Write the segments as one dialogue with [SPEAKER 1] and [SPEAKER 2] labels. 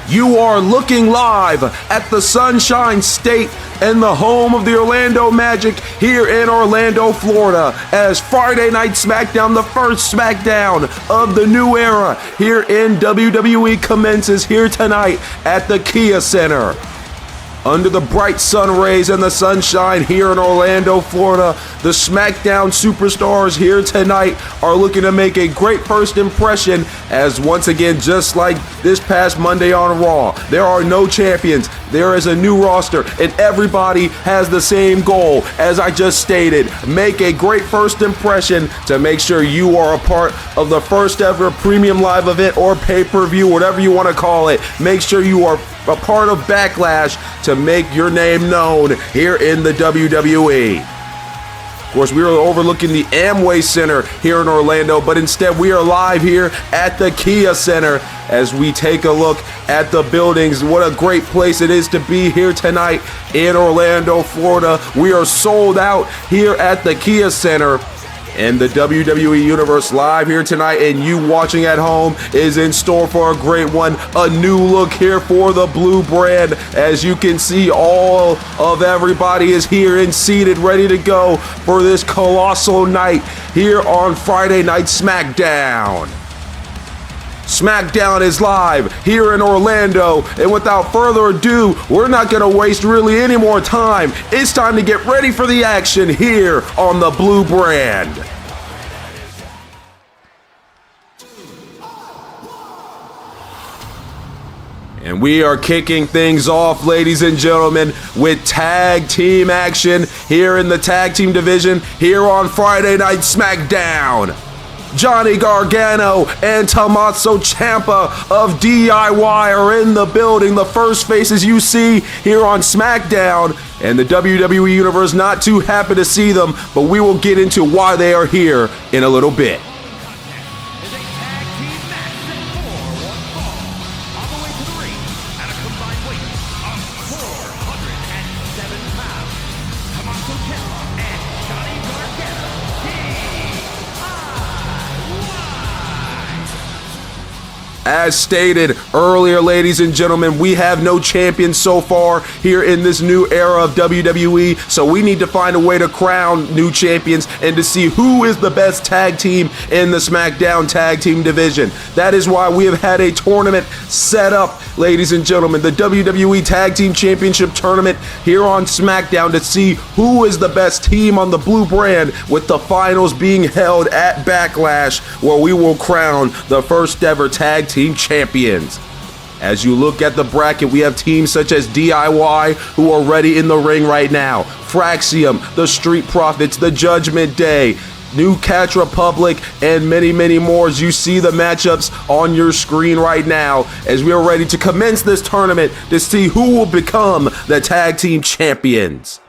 [SPEAKER 1] You are looking live at the Sunshine State and the home of the Orlando Magic here in Orlando, Florida, as Friday Night SmackDown, the first SmackDown of the new era here in WWE, commences here tonight at the Kia Center. Under the bright sun rays and the sunshine here in Orlando, Florida, the SmackDown superstars here tonight are looking to make a great first impression as once again, just like this past Monday on Raw, there are no champions. There is a new roster and everybody has the same goal as I just stated. Make a great first impression to make sure you are a part of the first ever premium live event or pay-per-view, whatever you want to call it. Make sure you are a part of Backlash to make your name known here in the WWE. Of course, we are overlooking the Amway Center here in Orlando, but instead we are live here at the Kia Center as we take a look at the buildings. What a great place it is to be here tonight in Orlando, Florida. We are sold out here at the Kia Center. And the WWE Universe live here tonight, and you watching at home is in store for a great one. A new look here for the blue brand. As you can see, all of everybody is here and seated, ready to go for this colossal night here on Friday Night SmackDown. SmackDown is live here in Orlando, and without further ado, we're not going to waste really any more time. It's time to get ready for the action here on the blue brand. And we are kicking things off, ladies and gentlemen, with tag team action here in the tag team division here on Friday Night SmackDown. Johnny Gargano and Tommaso Ciampa of DIY are in the building. The first faces you see here on SmackDown, and the WWE Universe not too happy to see them, but we will get into why they are here in a little bit. As stated earlier, ladies and gentlemen, we have no champions so far here in this new era of WWE, so we need to find a way to crown new champions and to see who is the best tag team in the SmackDown tag team division. That is why we have had a tournament set up, ladies and gentlemen, the WWE Tag Team Championship Tournament here on SmackDown to see who is the best team on the blue brand, with the finals being held at Backlash, where we will crown the first ever tag team champions. As you look at the bracket, we have teams such as DIY who are ready in the ring right now, Fraxium, the Street Profits, the Judgment Day, New Catch Republic, and many, many more. As you see the matchups on your screen right now, as we are ready to commence this tournament to see who will become the tag team champions.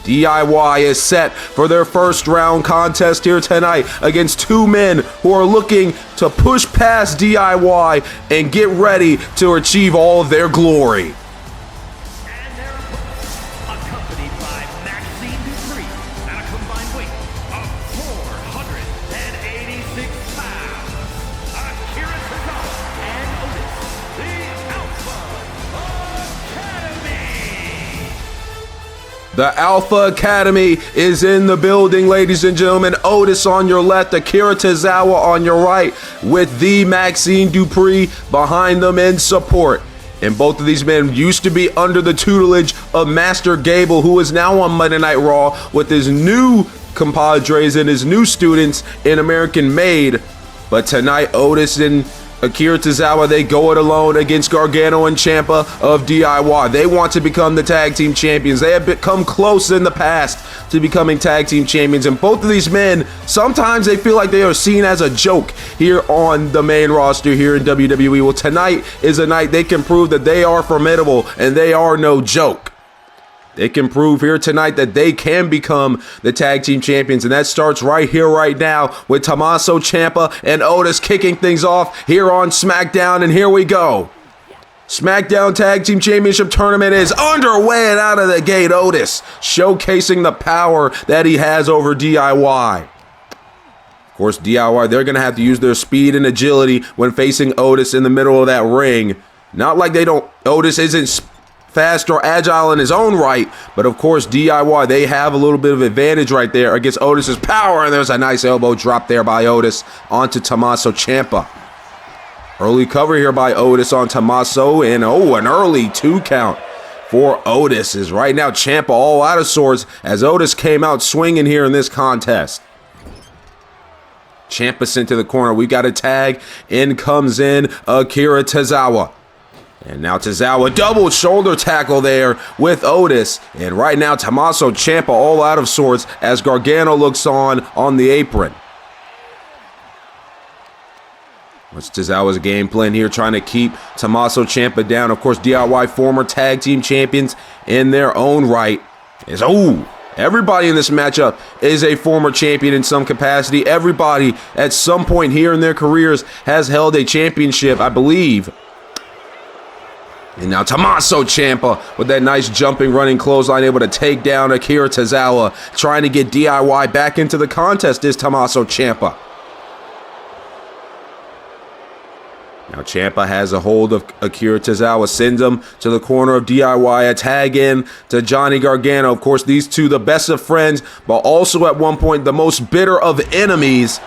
[SPEAKER 1] DIY is set for their first round contest here tonight against two men who are looking to push past DIY and get ready to achieve all of their glory.
[SPEAKER 2] And their opponents, accompanied by Maxine Dupree at a combined weight of 486 pounds, Akira Tozawa and Otis, the Alpha Academy.
[SPEAKER 1] The Alpha Academy is in the building, ladies and gentlemen. Otis on your left, Akira Tozawa on your right, with the Maxine Dupree behind them in support. And both of these men used to be under the tutelage of Master Gable, who is now on Monday Night Raw with his new compadres and his new students in American Made. But tonight, Otis and Akira Tozawa, they go it alone against Gargano and Ciampa of DIY. They want to become the tag team champions. They have become close in the past to becoming tag team champions, and both of these men, sometimes they feel like they are seen as a joke here on the main roster here in WWE. Well, tonight is a night they can prove that they are formidable and they are no joke. They can prove here tonight that they can become the tag team champions, and that starts right here, right now, with Tommaso Ciampa and Otis kicking things off here on SmackDown, and here we go. SmackDown Tag Team Championship Tournament is underway, and out of the gate, Otis showcasing the power that he has over DIY. Of course, DIY, they're going to have to use their speed and agility when facing Otis in the middle of that ring. Not like Otis isn't fast or agile in his own right, but of course DIY, they have a little bit of advantage right there against Otis's power, and there's a nice elbow drop there by Otis onto Tommaso Ciampa. Early cover here by Otis on Tommaso, and an early 2 count for Otis, is right now Ciampa all out of sorts as Otis came out swinging here in this contest. Ciampa sent to the corner. We got a tag. In comes Akira Tozawa. And now Tozawa, double shoulder tackle there with Otis. And right now, Tommaso Ciampa all out of sorts as Gargano looks on the apron. What's Tozawa's game plan here? Trying to keep Tommaso Ciampa down. Of course, DIY former tag team champions in their own right. Everybody in this matchup is a former champion in some capacity. Everybody at some point here in their careers has held a championship, I believe. And now Tommaso Ciampa with that nice jumping running clothesline, able to take down Akira Tozawa. Trying to get DIY back into the contest is Tommaso Ciampa. Now Ciampa has a hold of Akira Tozawa, sends him to the corner of DIY, a tag in to Johnny Gargano. Of course, these two, the best of friends, but also at one point the most bitter of enemies.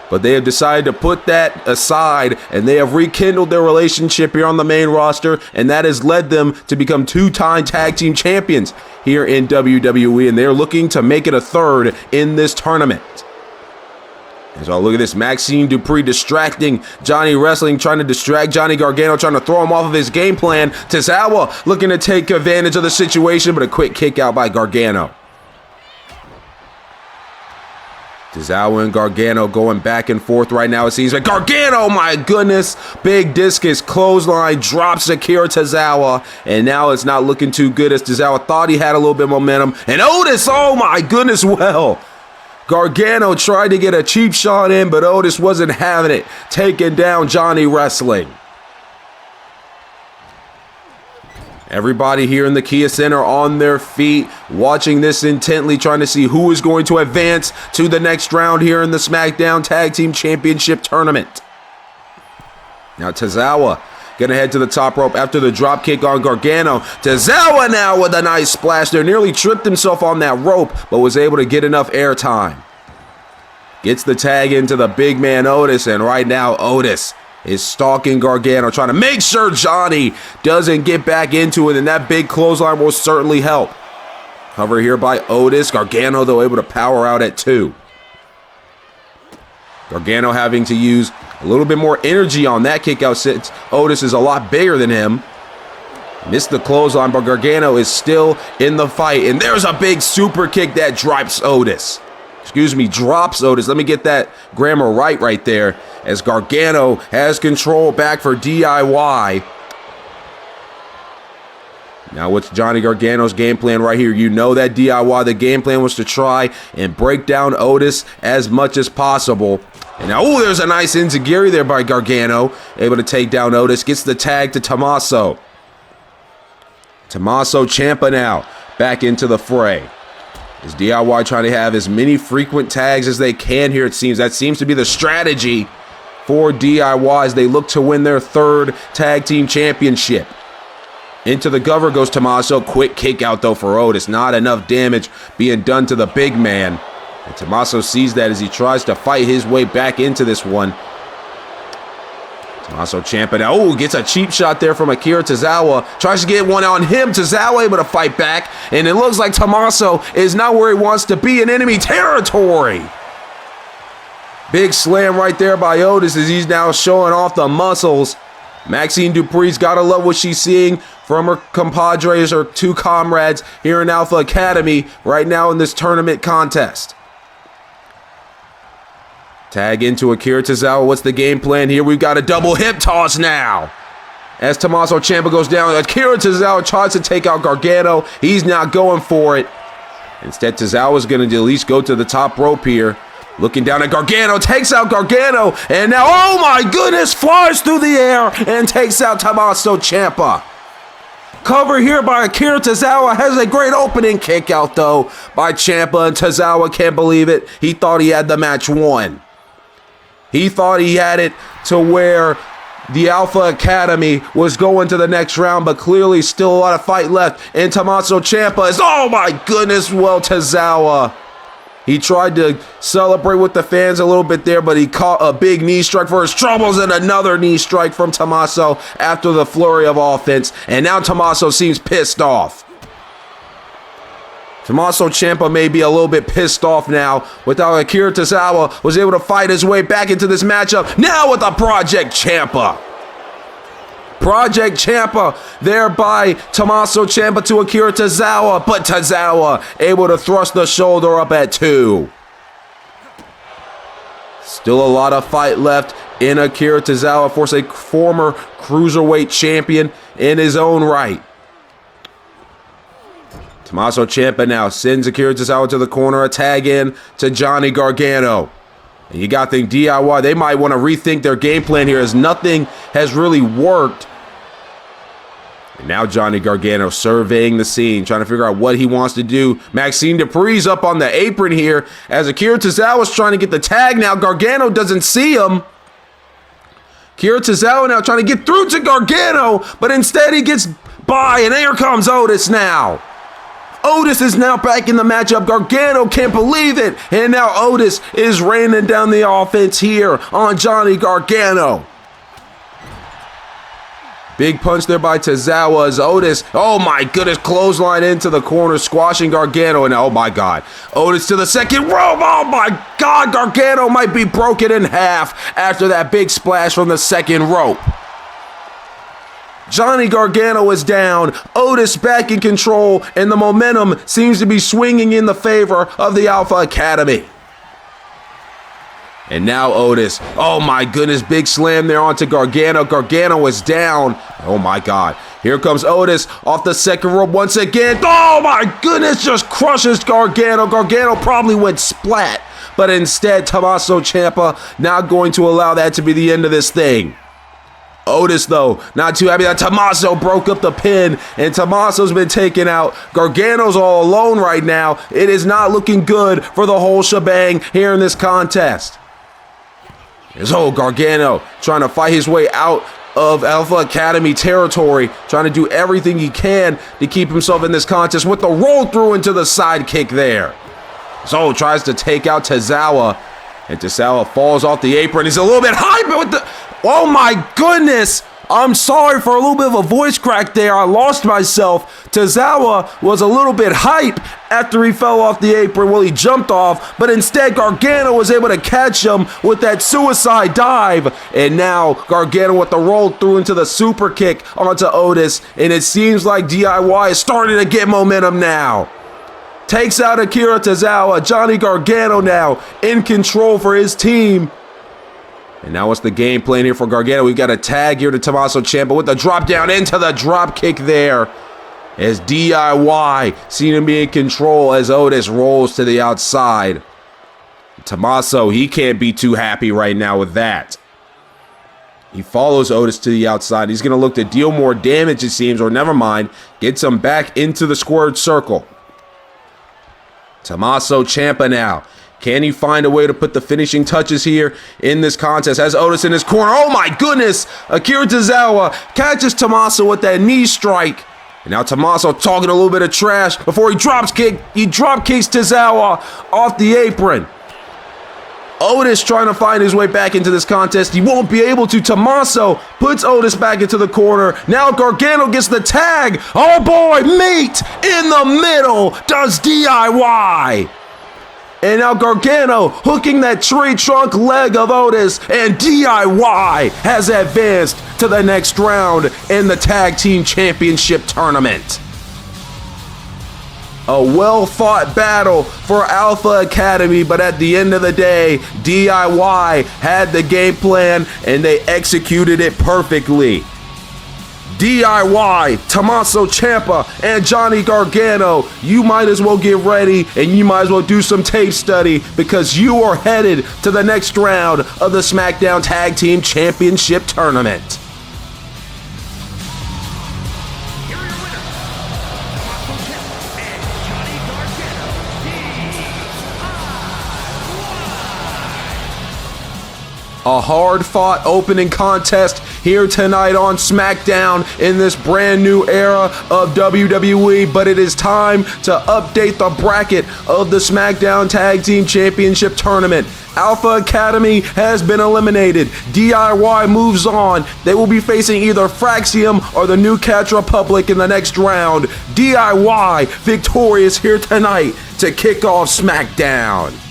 [SPEAKER 1] But they have decided to put that aside, and they have rekindled their relationship here on the main roster, and that has led them to become 2-time tag team champions here in WWE, and they're looking to make it a third in this tournament. So look at this, Maxine Dupree distracting Johnny Wrestling, trying to distract Johnny Gargano, trying to throw him off of his game plan. Tozawa looking to take advantage of the situation, but a quick kick out by Gargano. Tozawa and Gargano going back and forth right now. It seems like Gargano, my goodness, big discus clothesline drops Akira Tozawa, and now it's not looking too good as Tozawa thought he had a little bit of momentum. And Otis, oh my goodness, well, Gargano tried to get a cheap shot in, but Otis wasn't having it, taking down Johnny Wrestling. Everybody here in the Kia Center on their feet, watching this intently, trying to see who is going to advance to the next round here in the SmackDown Tag Team Championship Tournament. Now Tozawa gonna head to the top rope after the drop kick on Gargano. Tozawa now with a nice splash there. Nearly tripped himself on that rope, but was able to get enough airtime. Gets the tag into the big man Otis, and right now Otis is stalking Gargano, trying to make sure Johnny doesn't get back into it, and that big clothesline will certainly help. Cover here by Otis. Gargano, though, able to power out at 2. Gargano having to use a little bit more energy on that kick out since Otis is a lot bigger than him. Missed the clothesline, but Gargano is still in the fight, and there's a big super kick that drops Otis. Drops Otis. Let me get that grammar right there, as Gargano has control back for DIY. Now what's Johnny Gargano's game plan right here? You know that DIY, the game plan was to try and break down Otis as much as possible. And now, there's a nice enziguri there by Gargano, able to take down Otis, gets the tag to Tommaso. Tommaso Ciampa now back into the fray. Is DIY trying to have as many frequent tags as they can here, it seems. That seems to be the strategy for DIY as they look to win their 3rd tag team championship. Into the cover goes Tommaso. Quick kick out, though, for Otis. Not enough damage being done to the big man. And Tommaso sees that as he tries to fight his way back into this one. Tommaso Ciampa now, gets a cheap shot there from Akira Tozawa. Tries to get one on him. Tozawa able to fight back. And it looks like Tommaso is not where he wants to be in enemy territory. Big slam right there by Otis as he's now showing off the muscles. Maxine Dupree's got to love what she's seeing from her compadres, or 2 comrades here in Alpha Academy right now in this tournament contest. Tag into Akira Tozawa. What's the game plan here? We've got a double hip toss now. As Tommaso Ciampa goes down, Akira Tozawa tries to take out Gargano. He's not going for it. Instead, Tozawa's going to at least go to the top rope here. Looking down at Gargano, takes out Gargano, and now, oh my goodness, flies through the air and takes out Tommaso Ciampa. Cover here by Akira Tozawa, has a great opening kick out though by Ciampa, and Tozawa can't believe it. He thought he had the match won. He thought he had it to where the Alpha Academy was going to the next round, but clearly still a lot of fight left. And Tommaso Ciampa is, oh my goodness, well, Tozawa. He tried to celebrate with the fans a little bit there, but he caught a big knee strike for his troubles and another knee strike from Tommaso after the flurry of offense. And now Tommaso seems pissed off. Tommaso Ciampa may be a little bit pissed off now with how Akira Tozawa was able to fight his way back into this matchup. Now with the Project Ciampa. Project Ciampa there by Tommaso Ciampa to Akira Tozawa, but Tozawa able to thrust the shoulder up at 2. Still a lot of fight left in Akira Tozawa, for a former cruiserweight champion in his own right. Tommaso Ciampa now sends Akira Tozawa to the corner, a tag in to Johnny Gargano. And you got to think DIY, they might want to rethink their game plan here as nothing has really worked. And now Johnny Gargano surveying the scene, trying to figure out what he wants to do. Maxine Dupri's up on the apron here as Akira Tozawa's trying to get the tag now. Gargano doesn't see him. Akira Tozawa now trying to get through to Gargano, but instead he gets by, and here comes Otis now. Otis is now back in the matchup. Gargano can't believe it. And now Otis is raining down the offense here on Johnny Gargano. Big punch there by Tozawa as Otis, oh my goodness, clothesline into the corner, squashing Gargano. And oh my God, Otis to the second rope. Oh my God, Gargano might be broken in half after that big splash from the second rope. Johnny Gargano is down, Otis back in control, and the momentum seems to be swinging in the favor of the Alpha Academy. And now Otis, oh my goodness, big slam there onto Gargano. Gargano is down. Oh my God. Here comes Otis off the second rope once again. Oh my goodness, just crushes Gargano. Gargano probably went splat, but instead Tommaso Ciampa not going to allow that to be the end of this thing. Otis, though, not too happy that Tommaso broke up the pin, and Tommaso's been taken out. Gargano's all alone right now. It is not looking good for the whole shebang here in this contest. So Gargano trying to fight his way out of Alpha Academy territory, trying to do everything he can to keep himself in this contest with the roll through into the sidekick there. So tries to take out Tozawa, and Tozawa falls off the apron. He's a little bit hype with the... Oh my goodness! I'm sorry for a little bit of a voice crack there. I lost myself. Tozawa was a little bit hype after he fell off the apron. Well, he jumped off, but instead Gargano was able to catch him with that suicide dive. And now Gargano with the roll through into the super kick onto Otis. And it seems like DIY is starting to get momentum now. Takes out Akira Tozawa. Johnny Gargano now in control for his team. And now what's the game plan here for Gargano? We've got a tag here to Tommaso Ciampa with the drop down into the drop kick there. As DIY seen him be in control as Otis rolls to the outside. Tommaso, he can't be too happy right now with that. He follows Otis to the outside. He's going to look to deal more damage, it seems, or never mind, gets him back into the squared circle. Tommaso Ciampa now. Can he find a way to put the finishing touches here in this contest? Has Otis in his corner. Oh my goodness! Akira Tozawa catches Tommaso with that knee strike. And now Tommaso talking a little bit of trash before he drop kicks Tozawa off the apron. Otis trying to find his way back into this contest. He won't be able to. Tommaso puts Otis back into the corner. Now Gargano gets the tag. Oh boy, meat in the middle does DIY. And now Gargano hooking that tree trunk leg of Otis, and DIY has advanced to the next round in the Tag Team Championship Tournament. A well-fought battle for Alpha Academy, but at the end of the day, DIY had the game plan and they executed it perfectly. DIY, Tommaso Ciampa, and Johnny Gargano, you might as well get ready and you might as well do some tape study because you are headed to the next round of the SmackDown Tag Team Championship Tournament.
[SPEAKER 2] Here are your winners, Tommaso Ciampa and Johnny Gargano, DIY.
[SPEAKER 1] A hard-fought opening contest here tonight on SmackDown in this brand new era of WWE, but it is time to update the bracket of the SmackDown Tag Team Championship Tournament. Alpha Academy has been eliminated. DIY moves on. They will be facing either Fraxium or the New Catch Republic in the next round. DIY victorious here tonight to kick off SmackDown.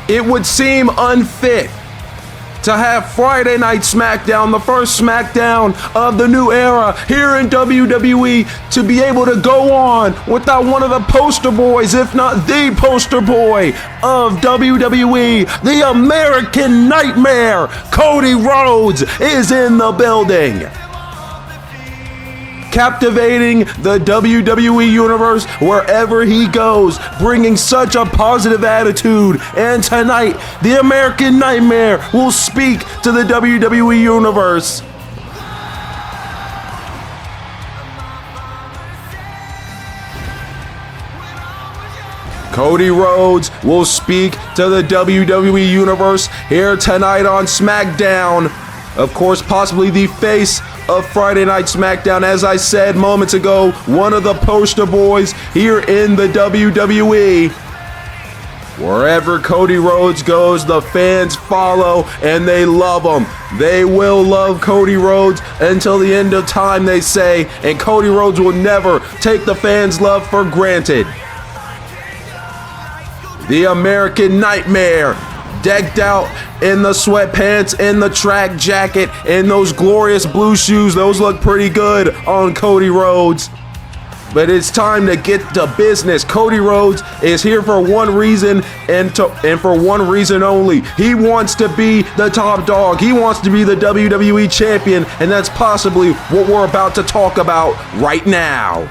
[SPEAKER 1] It would seem unfit to have Friday Night SmackDown, the first SmackDown of the new era here in WWE, to be able to go on without one of the poster boys, if not the poster boy of WWE, the American Nightmare, Cody Rhodes, is in the building. Captivating the WWE Universe wherever he goes, bringing such a positive attitude. And tonight, the American Nightmare will speak to the WWE Universe. Cody Rhodes will speak to the WWE Universe here tonight on SmackDown. Of course, possibly the face of Friday Night SmackDown, as I said moments ago, one of the poster boys here in the WWE. Wherever Cody Rhodes goes, the fans follow and they love him. They will love Cody Rhodes until the end of time, they say, and Cody Rhodes will never take the fans' love for granted. The American Nightmare, decked out in the sweatpants, in the track jacket, in those glorious blue shoes. Those look pretty good on Cody Rhodes. But it's time to get to business. Cody Rhodes is here for one reason and for one reason only. He wants to be the top dog. He wants to be the WWE champion, and that's possibly what we're about to talk about right now.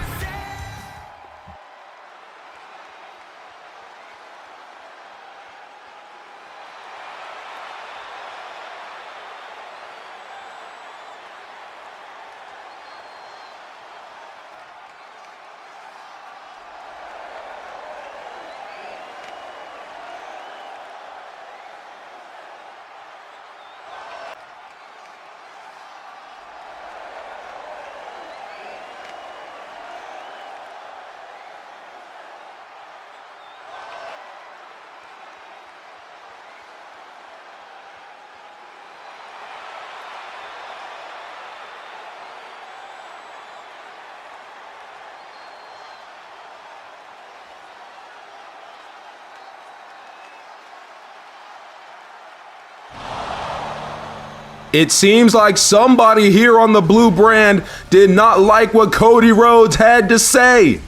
[SPEAKER 1] It seems like somebody here on the blue brand did not like what Cody Rhodes had to say.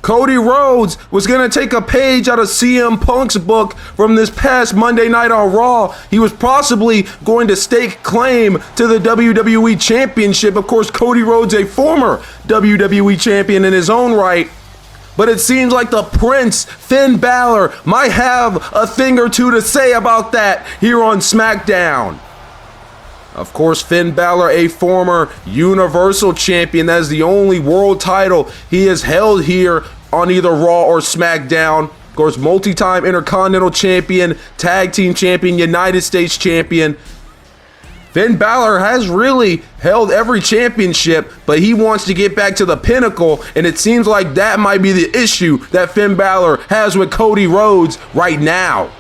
[SPEAKER 1] Cody Rhodes was going to take a page out of CM Punk's book from this past Monday night on Raw. He was possibly going to stake claim to the WWE Championship. Of course, Cody Rhodes, a former WWE Champion in his own right. But it seems like the Prince, Finn Balor, might have a thing or two to say about that here on SmackDown. Of course, Finn Balor, a former Universal Champion. That is the only world title he has held here on either Raw or SmackDown. Of course, multi-time Intercontinental Champion, Tag Team Champion, United States Champion. Finn Balor has really held every championship, but he wants to get back to the pinnacle, and it seems like that might be the issue that Finn Balor has with Cody Rhodes right now.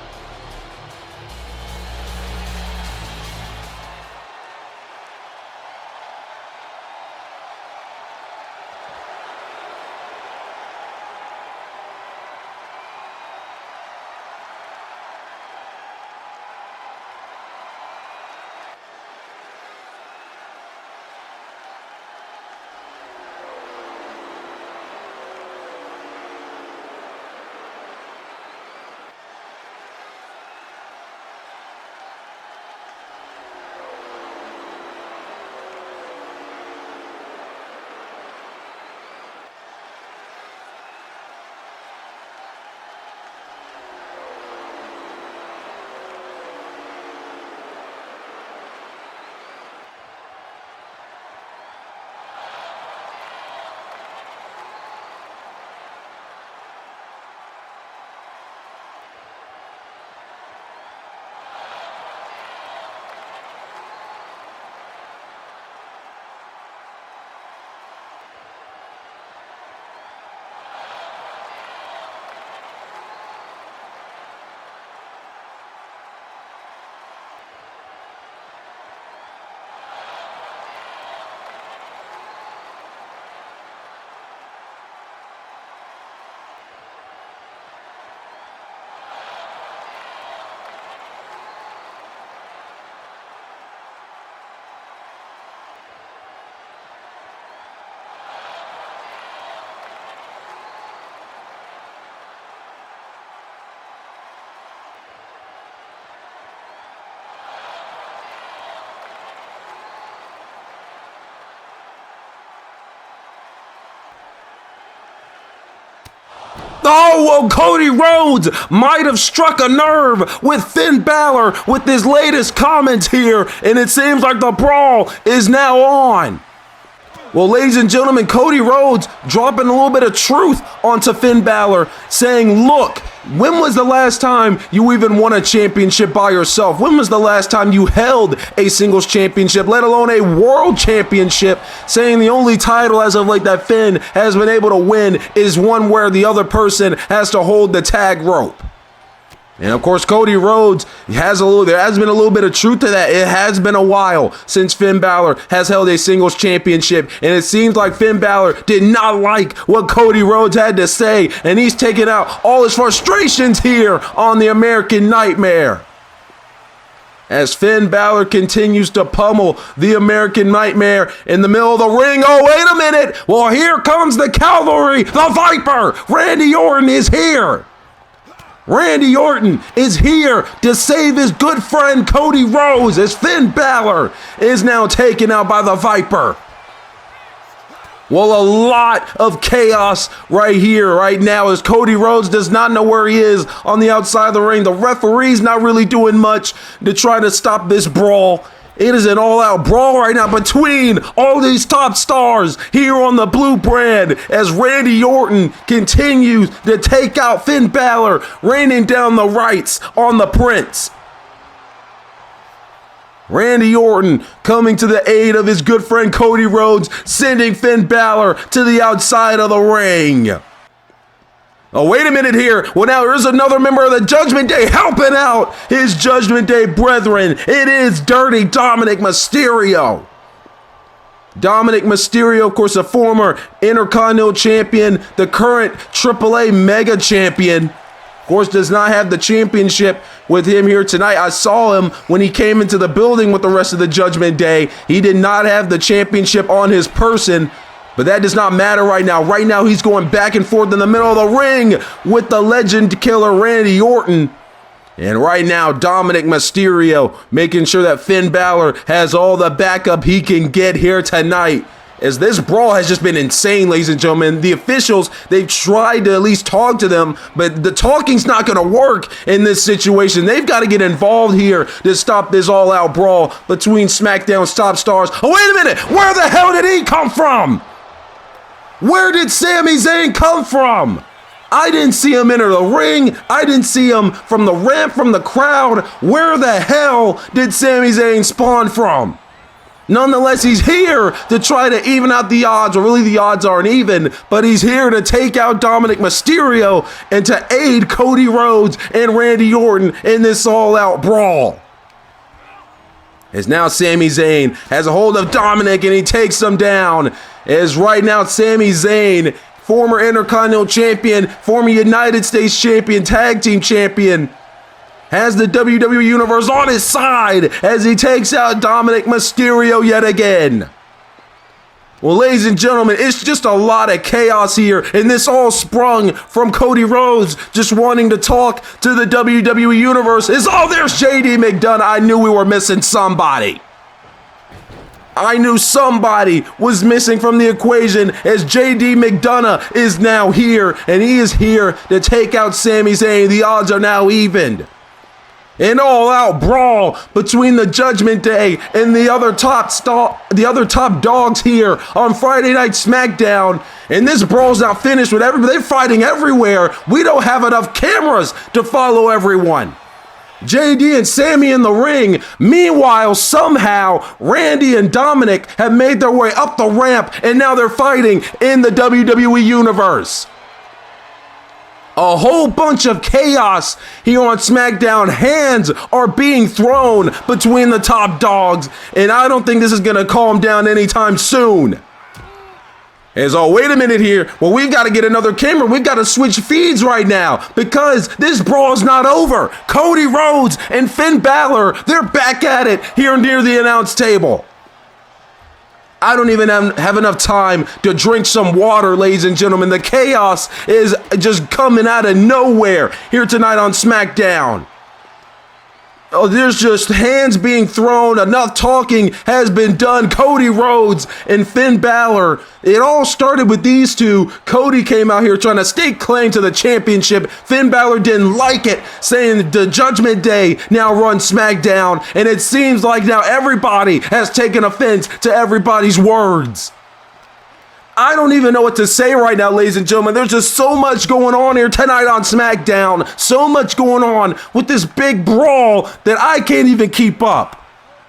[SPEAKER 1] Oh, well, Cody Rhodes might have struck a nerve with Finn Balor with his latest comments here, and it seems like the brawl is now on. Well, ladies and gentlemen, Cody Rhodes dropping a little bit of truth onto Finn Balor, saying, look, when was the last time you even won a championship by yourself? When was the last time you held a singles championship, let alone a world championship? Saying the only title as of late that Finn has been able to win is one where the other person has to hold the tag rope. And of course, Cody Rhodes there has been a little bit of truth to that. It has been a while since Finn Balor has held a singles championship, and it seems like Finn Balor did not like what Cody Rhodes had to say, and he's taking out all his frustrations here on the American Nightmare. As Finn Balor continues to pummel the American Nightmare in the middle of the ring. Oh, wait a minute. Well, here comes the cavalry, the Viper. Randy Orton is here. Randy Orton is here to save his good friend Cody Rhodes as Finn Balor is now taken out by the Viper. Well, a lot of chaos right here, right now, as Cody Rhodes does not know where he is on the outside of the ring. The referee's not really doing much to try to stop this brawl. It is an all-out brawl right now between all these top stars here on the blue brand as Randy Orton continues to take out Finn Balor, raining down the rights on the Prince. Randy Orton coming to the aid of his good friend Cody Rhodes, sending Finn Balor to the outside of the ring. Oh, wait a minute here. Well, now there's another member of the Judgment Day helping out his Judgment Day brethren. It is Dirty Dominic Mysterio. Dominic Mysterio, of course, a former Intercontinental Champion, the current AAA Mega Champion. Of course, does not have the championship with him here tonight. I saw him when he came into the building with the rest of the Judgment Day. He did not have the championship on his person. But that does not matter right now. Right now, he's going back and forth in the middle of the ring with the legend killer Randy Orton. And right now, Dominic Mysterio making sure that Finn Balor has all the backup he can get here tonight. As this brawl has just been insane, ladies and gentlemen. The officials, they've tried to at least talk to them, but the talking's not going to work in this situation. They've got to get involved here to stop this all-out brawl between SmackDown's top stars. Oh, wait a minute! Where the hell did he come from? Where did Sami Zayn come from? I didn't see him enter the ring. I didn't see him from the ramp, from the crowd. Where the hell did Sami Zayn spawn from? Nonetheless, he's here to try to even out the odds, or really the odds aren't even, but he's here to take out Dominic Mysterio and to aid Cody Rhodes and Randy Orton in this all-out brawl. As now Sami Zayn has a hold of Dominic and he takes him down. As right now Sami Zayn, former Intercontinental Champion, former United States Champion, Tag Team Champion, has the WWE Universe on his side as he takes out Dominic Mysterio yet again. Well, ladies and gentlemen, it's just a lot of chaos here, and this all sprung from Cody Rhodes just wanting to talk to the WWE Universe. Oh, there's JD McDonough. I knew we were missing somebody. I knew somebody was missing from the equation as JD McDonough is now here, and he is here to take out Sami Zayn. The odds are now evened. An all-out brawl between the Judgment Day and the other top dogs here on Friday Night SmackDown. And this brawl's not finished with everybody. They're fighting everywhere. We don't have enough cameras to follow everyone. JD and Sammy in the ring. Meanwhile, somehow, Randy and Dominic have made their way up the ramp, and now they're fighting in the WWE Universe. A whole bunch of chaos here on SmackDown. Hands are being thrown between the top dogs, and I don't think this is going to calm down anytime soon. Oh, wait a minute here. Well, we've got to get another camera. We've got to switch feeds right now because this brawl is not over. Cody Rhodes and Finn Balor, they're back at it here near the announce table. I don't even have enough time to drink some water, ladies and gentlemen. The chaos is just coming out of nowhere here tonight on SmackDown. Oh, there's just hands being thrown. Enough talking has been done. Cody Rhodes and Finn Balor. It all started with these two. Cody came out here trying to stake claim to the championship. Finn Balor didn't like it, saying the Judgment Day now runs SmackDown. And it seems like now everybody has taken offense to everybody's words. I don't even know what to say right now, ladies and gentlemen. There's just so much going on here tonight on SmackDown. So much going on with this big brawl that I can't even keep up.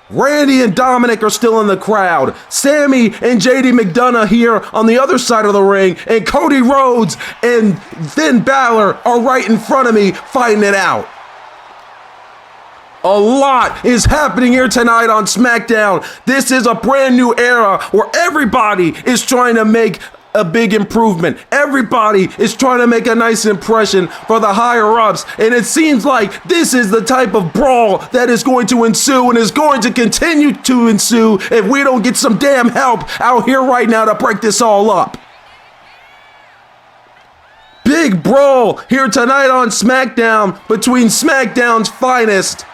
[SPEAKER 1] Randy and Dominic are still in the crowd. Sammy and JD McDonough here on the other side of the ring. And Cody Rhodes and Finn Balor are right in front of me fighting it out. A lot is happening here tonight on SmackDown. This is a brand new era where everybody is trying to make a big improvement. Everybody is trying to make a nice impression for the higher ups. And it seems like this is the type of brawl that is going to ensue and is going to continue to ensue if we don't get some damn help out here right now to break this all up. Big brawl here tonight on SmackDown between SmackDown's finest,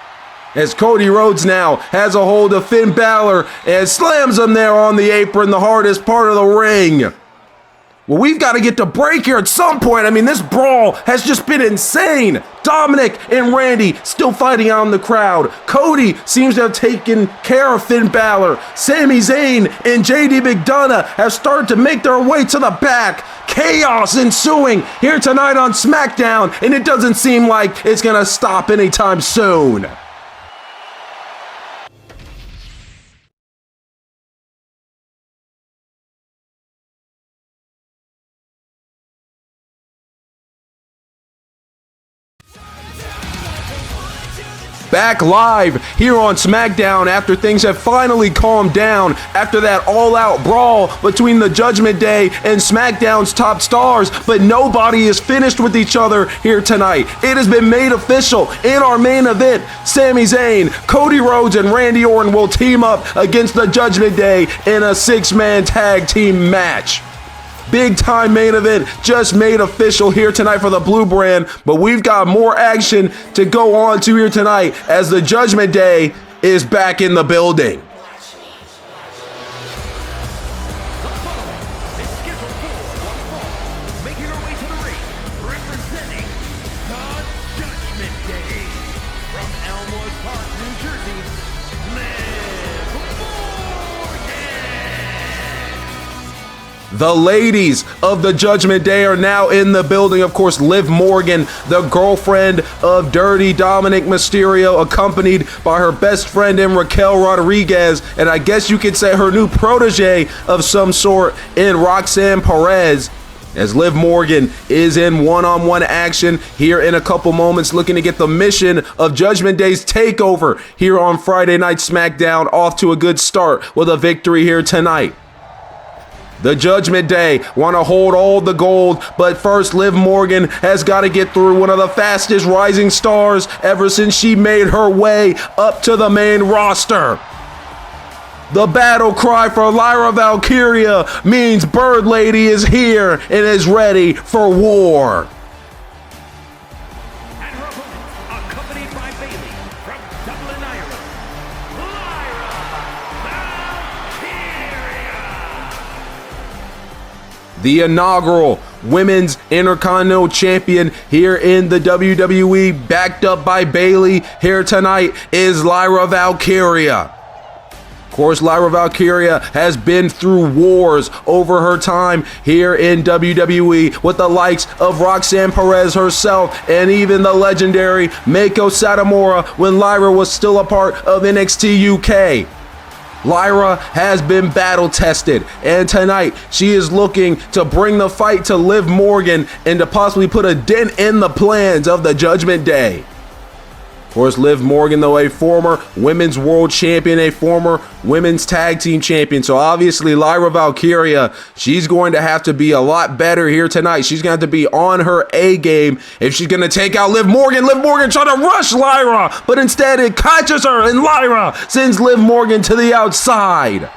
[SPEAKER 1] as Cody Rhodes now has a hold of Finn Balor and slams him there on the apron, the hardest part of the ring. Well, we've got to get to break here at some point. I mean, this brawl has just been insane. Dominic and Randy still fighting out in the crowd. Cody seems to have taken care of Finn Balor. Sami Zayn and JD McDonough have started to make their way to the back. Chaos ensuing here tonight on SmackDown, and it doesn't seem like it's going to stop anytime soon. Back live here on SmackDown after things have finally calmed down after that all-out brawl between the Judgment Day and SmackDown's top stars, but nobody is finished with each other here tonight. It has been made official in our main event. Sami Zayn, Cody Rhodes, and Randy Orton will team up against the Judgment Day in a six-man tag team match. Big time main event just made official here tonight for the Blue Brand, but we've got more action to go on to here tonight as the Judgment Day is back in the building.
[SPEAKER 2] Making her way to the ring, representing the Judgment Day from Elmwood Park, New Jersey, Liv Morgan.
[SPEAKER 1] The ladies of the Judgment Day are now in the building. Of course, Liv Morgan, the girlfriend of Dirty Dominic Mysterio, accompanied by her best friend in Raquel Rodriguez, and I guess you could say her new protege of some sort in Roxanne Perez, as Liv Morgan is in one-on-one action here in a couple moments, looking to get the mission of Judgment Day's takeover here on Friday Night SmackDown off to a good start with a victory here tonight. The Judgment Day want to hold all the gold, but first Liv Morgan has got to get through one of the fastest rising stars ever since she made her way up to the main roster. The battle cry for Lyra Valkyria means Bird Lady is here and is ready for war.
[SPEAKER 2] And her opponent, accompanied by Bayley from Dublin, Ireland, Lyra Valkyria.
[SPEAKER 1] The inaugural Women's Intercontinental Champion here in the WWE, backed up by Bayley here tonight, is Lyra Valkyria. Of course, Lyra Valkyria has been through wars over her time here in WWE with the likes of Roxanne Perez herself and even the legendary Meiko Satomura when Lyra was still a part of NXT UK. Lyra has been battle tested, and tonight she is looking to bring the fight to Liv Morgan and to possibly put a dent in the plans of the Judgment Day. Of course, Liv Morgan, though, a former women's world champion, a former women's tag team champion. So obviously, Lyra Valkyria, she's going to have to be a lot better here tonight. She's going to have to be on her A game if she's going to take out Liv Morgan. Liv Morgan trying to rush Lyra, but instead it catches her, and Lyra sends Liv Morgan to the outside.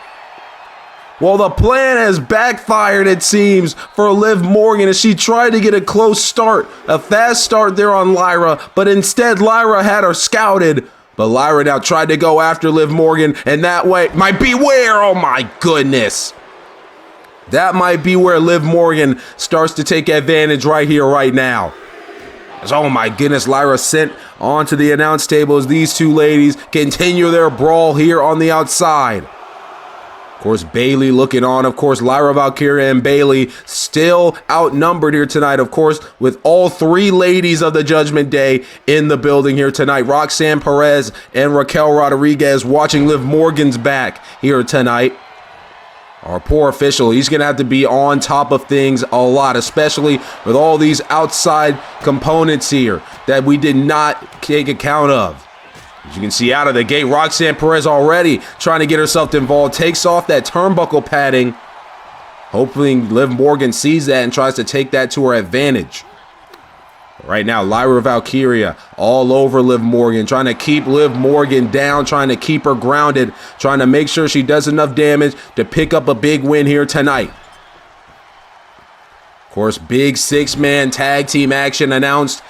[SPEAKER 1] Well, the plan has backfired, it seems, for Liv Morgan as she tried to get a close start, a fast start there on Lyra, but instead Lyra had her scouted. But Lyra now tried to go after Liv Morgan, and that way might be where, oh my goodness. That might be where Liv Morgan starts to take advantage right here, right now. Oh my goodness, Lyra sent onto the announce table as these two ladies continue their brawl here on the outside. Of course, Bayley looking on. Of course, Lyra Valkyria and Bayley still outnumbered here tonight. Of course, with all three ladies of the Judgment Day in the building here tonight. Roxanne Perez and Raquel Rodriguez watching Liv Morgan's back here tonight. Our poor official, he's going to have to be on top of things a lot, especially with all these outside components here that we did not take account of. As you can see out of the gate, Roxanne Perez already trying to get herself involved, takes off that turnbuckle padding. Hopefully Liv Morgan sees that and tries to take that to her advantage. Right now, Lyra Valkyria all over Liv Morgan, trying to keep Liv Morgan down, trying to keep her grounded, trying to make sure she does enough damage to pick up a big win here tonight. Of course, big six-man tag team action announced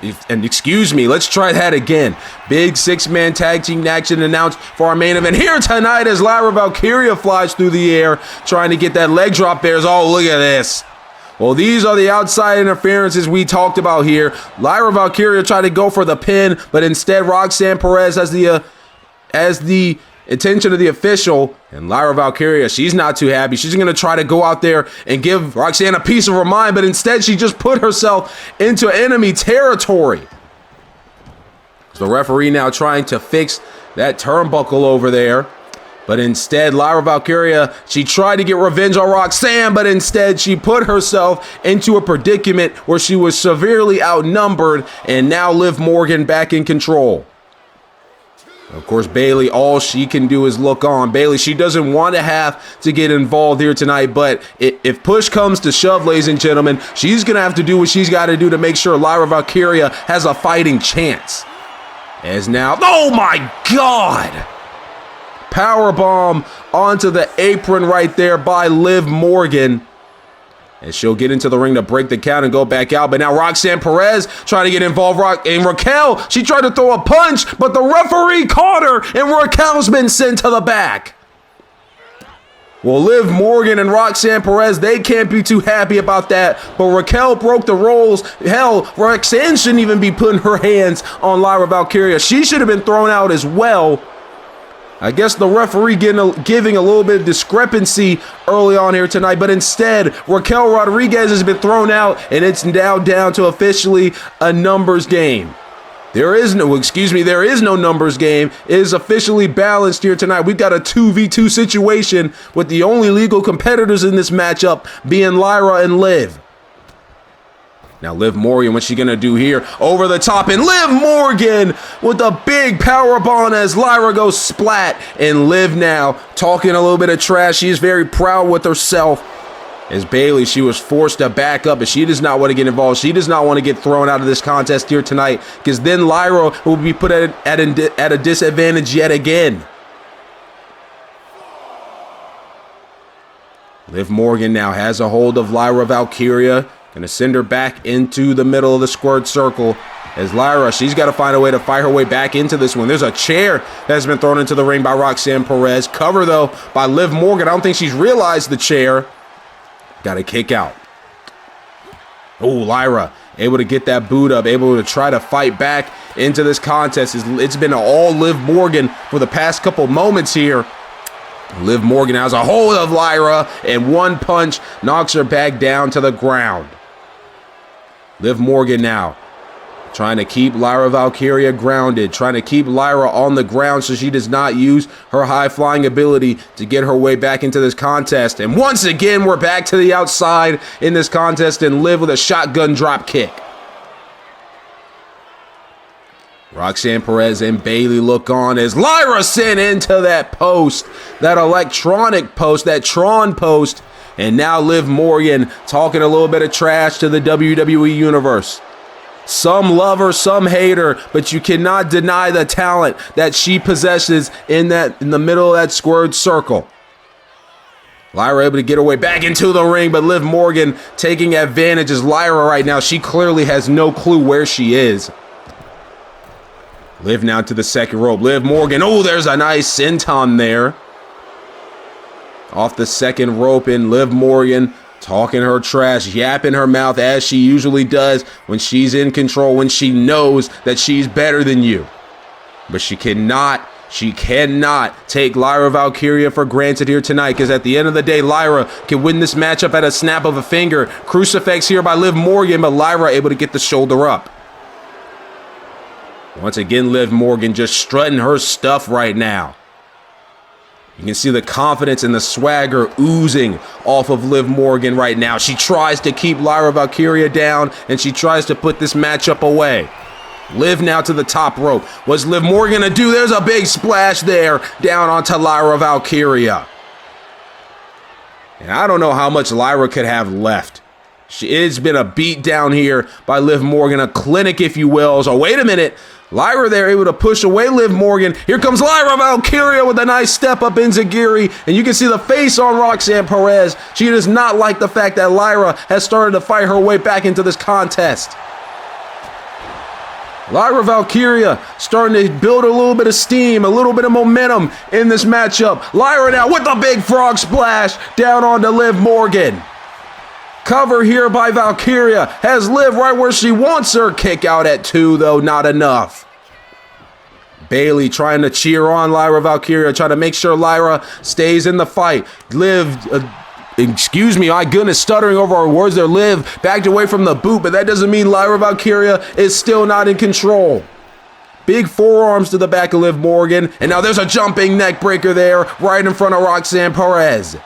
[SPEAKER 1] let's try that again. Big six-man tag team action announced for our main event here tonight as Lyra Valkyria flies through the air, trying to get that leg drop there. Oh, look at this. Well, these are the outside interferences we talked about here. Lyra Valkyria tried to go for the pin, but instead Roxanne Perez has the attention of the official, and Lyra Valkyria, she's not too happy. She's going to try to go out there and give Roxanne a piece of her mind, but instead she just put herself into enemy territory. The referee now trying to fix that turnbuckle over there. But instead, Lyra Valkyria, she tried to get revenge on Roxanne, but instead she put herself into a predicament where she was severely outnumbered, and now Liv Morgan back in control. Of course, Bayley, all she can do is look on. Bayley, she doesn't want to have to get involved here tonight, but if push comes to shove, ladies and gentlemen, she's going to have to do what she's got to do to make sure Lyra Valkyria has a fighting chance. As now, oh my God! Powerbomb onto the apron right there by Liv Morgan. And she'll get into the ring to break the count and go back out. But now Roxanne Perez trying to get involved. And Raquel, she tried to throw a punch, but the referee caught her, and Raquel's been sent to the back. Well, Liv Morgan and Roxanne Perez, they can't be too happy about that. But Raquel broke the rules. Hell, Roxanne shouldn't even be putting her hands on Lyra Valkyria. She should have been thrown out as well. I guess the referee giving a little bit of discrepancy early on here tonight, but instead, Raquel Rodriguez has been thrown out, and it's now down to officially a numbers game. There is no numbers game. It is officially balanced here tonight. We've got a 2v2 situation with the only legal competitors in this matchup being Lyra and Liv. Now Liv Morgan, what's she going to do here? Over the top, and Liv Morgan with a big powerbomb as Lyra goes splat. And Liv now talking a little bit of trash. She is very proud with herself. As Bayley, she was forced to back up, but she does not want to get involved. She does not want to get thrown out of this contest here tonight, because then Lyra will be put at a disadvantage yet again. Liv Morgan now has a hold of Lyra Valkyria. Going to send her back into the middle of the squared circle. As Lyra, she's got to find a way to fight her way back into this one. There's a chair that has been thrown into the ring by Roxanne Perez. Cover, though, by Liv Morgan. I don't think she's realized the chair. Got to kick out. Oh, Lyra able to get that boot up, able to try to fight back into this contest. It's been all Liv Morgan for the past couple moments here. Liv Morgan has a hold of Lyra, and one punch knocks her back down to the ground. Liv Morgan now trying to keep Lyra Valkyria grounded, trying to keep Lyra on the ground so she does not use her high-flying ability to get her way back into this contest. And once again, we're back to the outside in this contest, and Liv with a shotgun drop kick. Roxanne Perez and Bayley look on as Lyra sent into that post, that electronic post, that Tron post. And now Liv Morgan talking a little bit of trash to the WWE Universe. Some love her, some hate her, but you cannot deny the talent that she possesses in the middle of that squared circle. Lyra able to get her way back into the ring, but Liv Morgan taking advantage as Lyra right now, she clearly has no clue where she is. Liv now to the second rope. Liv Morgan. Oh, there's a nice senton there. Off the second rope, and Liv Morgan talking her trash, yapping her mouth as she usually does when she's in control, when she knows that she's better than you. But she cannot take Lyra Valkyria for granted here tonight, because at the end of the day, Lyra can win this matchup at a snap of a finger. Crucifix here by Liv Morgan, but Lyra able to get the shoulder up. Once again, Liv Morgan just strutting her stuff right now. You can see the confidence and the swagger oozing off of Liv Morgan right now. She tries to keep Lyra Valkyria down, and she tries to put this matchup away. Liv now to the top rope. What's Liv Morgan gonna do? There's a big splash there down onto Lyra Valkyria. And I don't know how much Lyra could have left. It's been a beat down here by Liv Morgan, a clinic, if you will. So wait a minute. Lyra there able to push away Liv Morgan. Here comes Lyra Valkyria with a nice step up enziguri, and you can see the face on Roxanne Perez. She does not like the fact that Lyra has started to fight her way back into this contest. Lyra Valkyria starting to build a little bit of steam, a little bit of momentum in this matchup. Lyra now with the big frog splash down onto Liv Morgan. Cover here by Valkyria. Has Liv right where she wants her. Kick out at 2, though, not enough. Bayley trying to cheer on Lyra Valkyria, trying to make sure Lyra stays in the fight. My goodness, stuttering over our words there. Liv backed away from the boot, but that doesn't mean Lyra Valkyria is still not in control. Big forearms to the back of Liv Morgan, and now there's a jumping neck breaker there right in front of Roxanne Perez.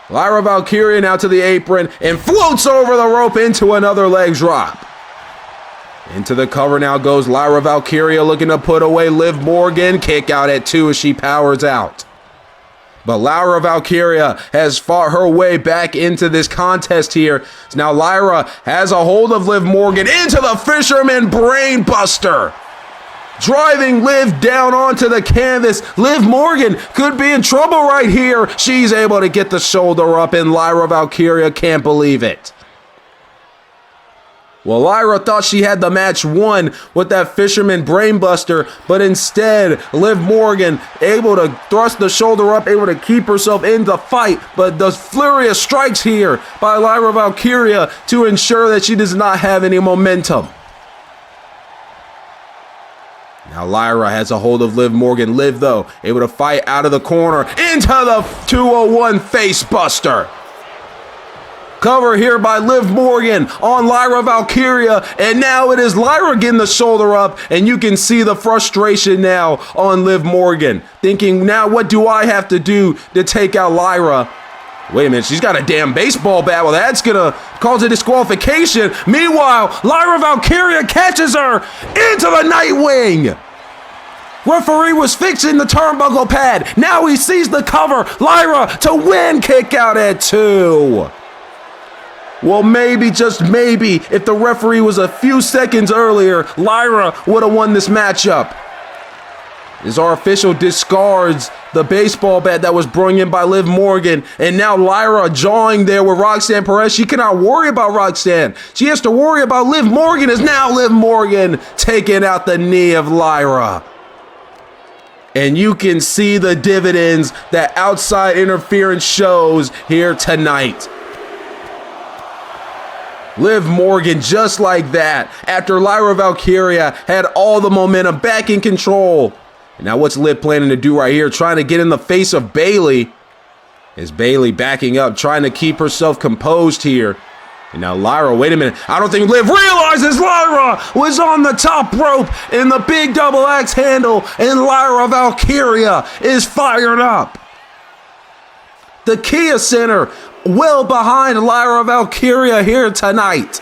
[SPEAKER 1] Lyra Valkyria now to the apron and floats over the rope into another leg drop. Into the cover now goes Lyra Valkyria, looking to put away Liv Morgan. Kick out at 2 as she powers out. But Lyra Valkyria has fought her way back into this contest here. So now Lyra has a hold of Liv Morgan into the Fisherman Brainbuster. Driving Liv down onto the canvas. Liv Morgan could be in trouble right here. She's able to get the shoulder up, and Lyra Valkyria can't believe it. Well, Lyra thought she had the match won with that Fisherman Brainbuster, but instead, Liv Morgan able to thrust the shoulder up, able to keep herself in the fight, but the flurry of strikes here by Lyra Valkyria to ensure that she does not have any momentum. Now Lyra has a hold of Liv Morgan. Liv, though, able to fight out of the corner into the 201 Facebuster. Cover here by Liv Morgan on Lyra Valkyria, and now it is Lyra getting the shoulder up, and you can see the frustration now on Liv Morgan. Thinking, now what do I have to do to take out Lyra? Wait a minute, she's got a damn baseball bat. Well, that's gonna cause a disqualification. Meanwhile, Lyra Valkyria catches her into the Nightwing. Referee was fixing the turnbuckle pad. Now he sees the cover. Lyra to win. Kick out at 2. Well, maybe, just maybe, if the referee was a few seconds earlier, Lyra would have won this matchup. As our official discards the baseball bat that was brought in by Liv Morgan, and now Lyra jawing there with Roxanne Perez. She cannot worry about Roxanne. She has to worry about Liv Morgan, as now Liv Morgan taking out the knee of Lyra. And you can see the dividends that outside interference shows here tonight. Liv Morgan, just like that, after Lyra Valkyria had all the momentum, back in control. And now what's Liv planning to do right here? Trying to get in the face of Bayley. Is Bayley backing up, trying to keep herself composed here. And now Lyra, wait a minute. I don't think Liv realizes Lyra was on the top rope in the big double axe handle, and Lyra Valkyria is fired up. The Kia Center well behind Lyra Valkyria here tonight.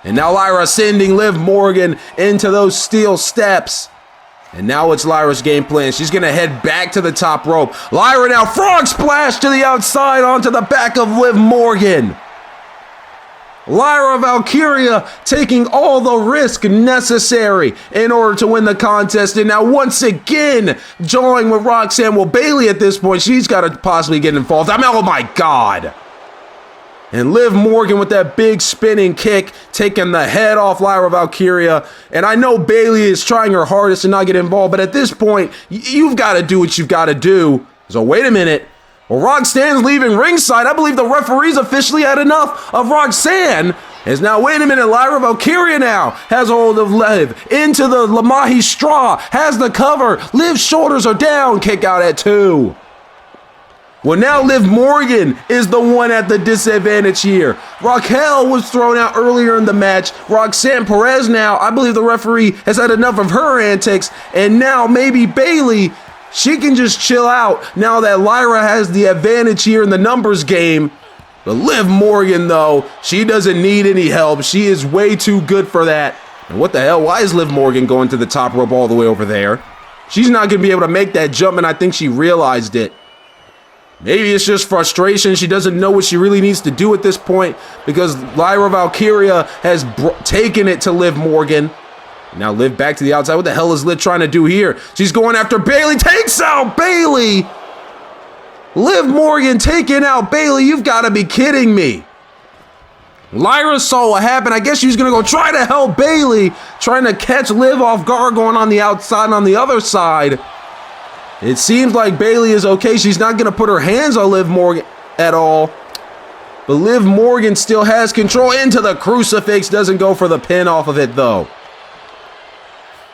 [SPEAKER 1] And now Lyra sending Liv Morgan into those steel steps. And now it's Lyra's game plan. She's going to head back to the top rope. Lyra now frog splash to the outside onto the back of Liv Morgan. Lyra Valkyria taking all the risk necessary in order to win the contest. And now once again, joining with Roxanne. Well, Bayley at this point, she's got to possibly get involved. I mean, oh my God. And Liv Morgan with that big spinning kick, taking the head off Lyra Valkyria. And I know Bayley is trying her hardest to not get involved, but at this point, you've got to do what you've got to do. So wait a minute. Well, Roxanne's leaving ringside. I believe the referees officially had enough of Roxanne. As now, wait a minute, Lyra Valkyria now has hold of Liv into the Lamahi straw, has the cover. Liv's shoulders are down, kick out at 2. Well, now Liv Morgan is the one at the disadvantage here. Raquel was thrown out earlier in the match. Roxanne Perez now, I believe the referee has had enough of her antics. And now maybe Bayley, she can just chill out now that Lyra has the advantage here in the numbers game. But Liv Morgan, though, she doesn't need any help. She is way too good for that. And what the hell? Why is Liv Morgan going to the top rope all the way over there? She's not going to be able to make that jump, and I think she realized it. Maybe it's just frustration. She doesn't know what she really needs to do at this point because Lyra Valkyria has taken it to Liv Morgan. Now Liv back to the outside. What the hell is Liv trying to do here? She's going after Bayley. Takes out Bayley. Liv Morgan taking out Bayley. You've got to be kidding me. Lyra saw what happened. I guess she's going to go try to help Bayley. Trying to catch Liv off guard going on the outside and on the other side. It seems like Bayley is okay. She's not going to put her hands on Liv Morgan at all. But Liv Morgan still has control into the crucifix. Doesn't go for the pin off of it, though.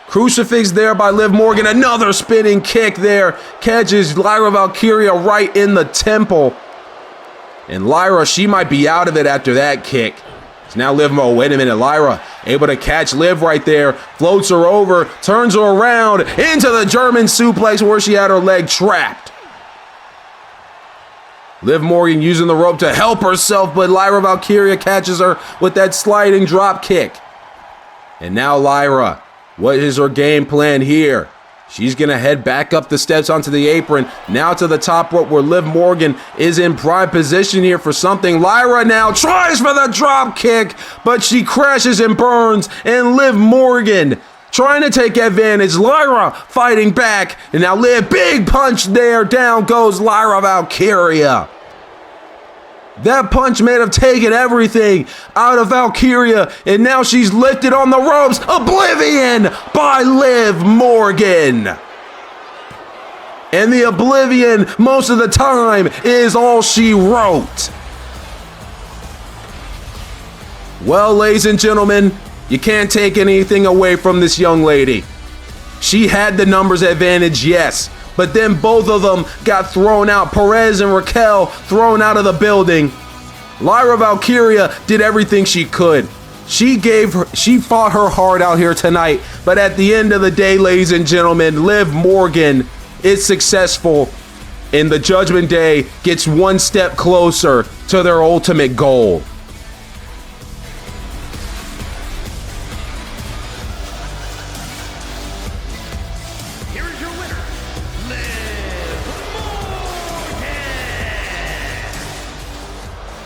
[SPEAKER 1] Crucifix there by Liv Morgan. Another spinning kick there. Catches Lyra Valkyria right in the temple. And Lyra, she might be out of it after that kick. So now Liv, oh, wait a minute. Lyra able to catch Liv right there. Floats her over. Turns her around into the German suplex where she had her leg trapped. Liv Morgan using the rope to help herself, but Lyra Valkyria catches her with that sliding drop kick. And now Lyra, what is her game plan here? She's going to head back up the steps onto the apron, now to the top rope where Liv Morgan is in prime position here for something. Lyra now tries for the drop kick, but she crashes and burns, and Liv Morgan trying to take advantage. Lyra fighting back, and now Liv, big punch there, down goes Lyra Valkyria. That punch may have taken everything out of Valkyria, and now she's lifted on the ropes. Oblivion by Liv Morgan. And the Oblivion, most of the time, is all she wrote. Well, ladies and gentlemen, you can't take anything away from this young lady. She had the numbers advantage, yes. But then both of them got thrown out. Perez and Raquel thrown out of the building. Lyra Valkyria did everything she could. She fought her heart out here tonight. But at the end of the day, ladies and gentlemen, Liv Morgan is successful. And the Judgment Day gets one step closer to their ultimate goal.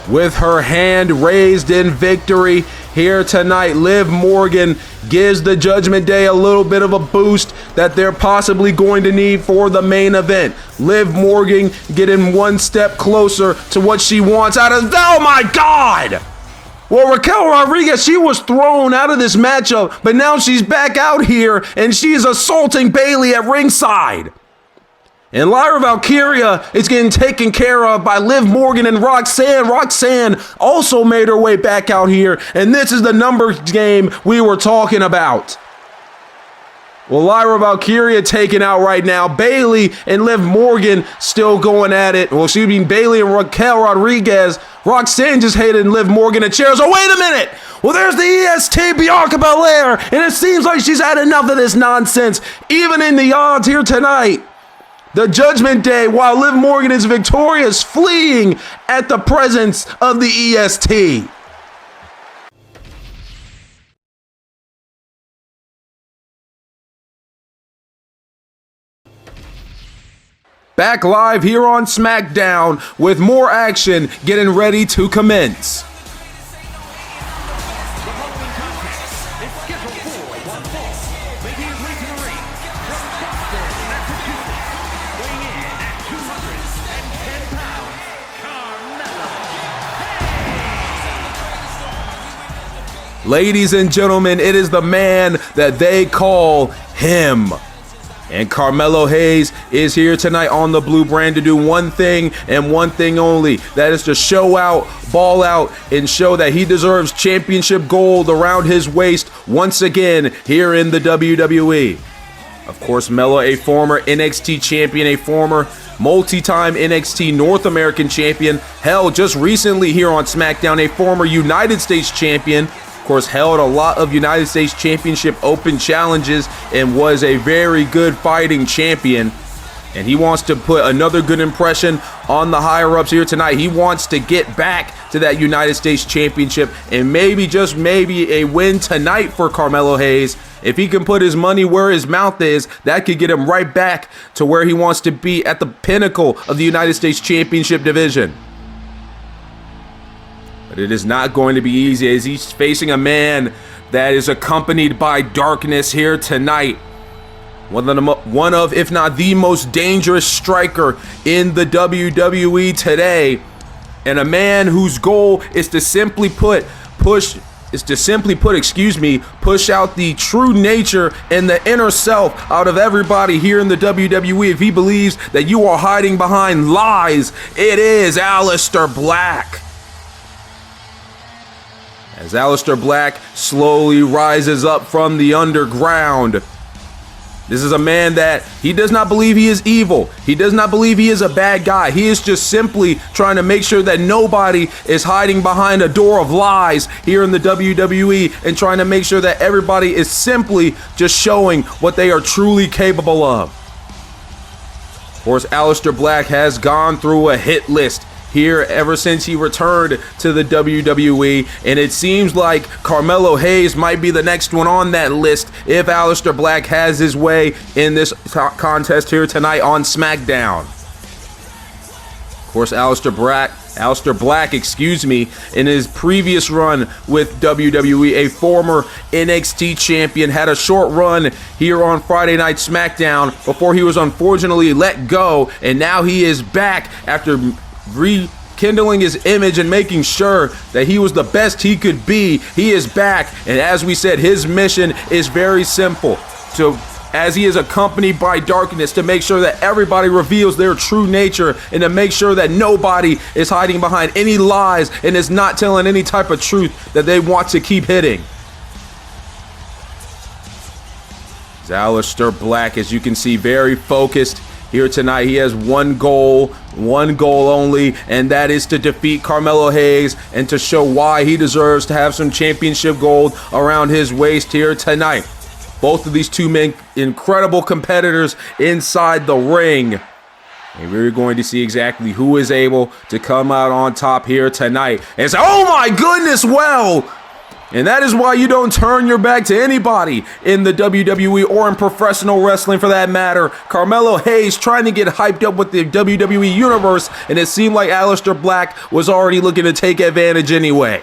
[SPEAKER 1] With her hand raised in victory here tonight, Liv Morgan gives the Judgment Day a little bit of a boost that they're possibly going to need for the main event. Liv Morgan getting one step closer to what she wants out of... Oh my God! Well, Raquel Rodriguez, she was thrown out of this matchup, but now she's back out here and she's assaulting Bayley at ringside. And Lyra Valkyria is getting taken care of by Liv Morgan and Roxanne. Roxanne also made her way back out here. And this is the numbers game we were talking about. Well, Lyra Valkyria taken out right now. Bayley and Liv Morgan still going at it. Well, she mean Bayley and Raquel Rodriguez. Roxanne just hated Liv Morgan in chairs. Oh, wait a minute. Well, there's the EST, Bianca Belair. And it seems like she's had enough of this nonsense, even in the odds here tonight. The Judgment Day, while Liv Morgan is victorious, fleeing at the presence of the EST. Back live here on SmackDown with more action getting ready to commence. Ladies and gentlemen, it is the man that they call him. And Carmelo Hayes is here tonight on the Blue Brand to do one thing and one thing only. That is to show out, ball out, and show that he deserves championship gold around his waist once again here in the WWE. Of course, Melo, a former NXT champion, a former multi-time NXT North American champion, hell, just recently here on SmackDown, a former United States champion. Of course, held a lot of United States Championship Open challenges and was a very good fighting champion. And he wants to put another good impression on the higher-ups here tonight. He wants to get back to that United States Championship and maybe, just maybe, a win tonight for Carmelo Hayes. If he can put his money where his mouth is, that could get him right back to where he wants to be at the pinnacle of the United States Championship division. But it is not going to be easy as he's facing a man that is accompanied by darkness here tonight. One of, if not the most dangerous striker in the WWE today. And a man whose goal is to simply push out the true nature and the inner self out of everybody here in the WWE. If he believes that you are hiding behind lies, it is Aleister Black. As Aleister Black slowly rises up from the underground. This is a man that he does not believe he is evil. He does not believe he is a bad guy. He is just simply trying to make sure that nobody is hiding behind a door of lies here in the WWE and trying to make sure that everybody is simply just showing what they are truly capable of. Of course, Aleister Black has gone through a hit list here ever since he returned to the WWE, and it seems like Carmelo Hayes might be the next one on that list if Aleister Black has his way in this contest here tonight on SmackDown. Of course, Aleister Black, in his previous run with WWE, a former NXT champion, had a short run here on Friday Night SmackDown before he was unfortunately let go, and now he is back after rekindling his image and making sure that he was the best he could be. He is back, and as we said, his mission is very simple. As he is accompanied by darkness, to make sure that everybody reveals their true nature and to make sure that nobody is hiding behind any lies and is not telling any type of truth that they want to keep hitting. Aleister Black, as you can see, very focused here tonight. He has one goal only, and that is to defeat Carmelo Hayes and to show why he deserves to have some championship gold around his waist here tonight. Both of these two men, incredible competitors inside the ring. And we're going to see exactly who is able to come out on top here tonight. And say, oh my goodness, well, and that is why you don't turn your back to anybody in the WWE or in professional wrestling for that matter. Carmelo Hayes trying to get hyped up with the WWE Universe, and it seemed like Aleister Black was already looking to take advantage anyway.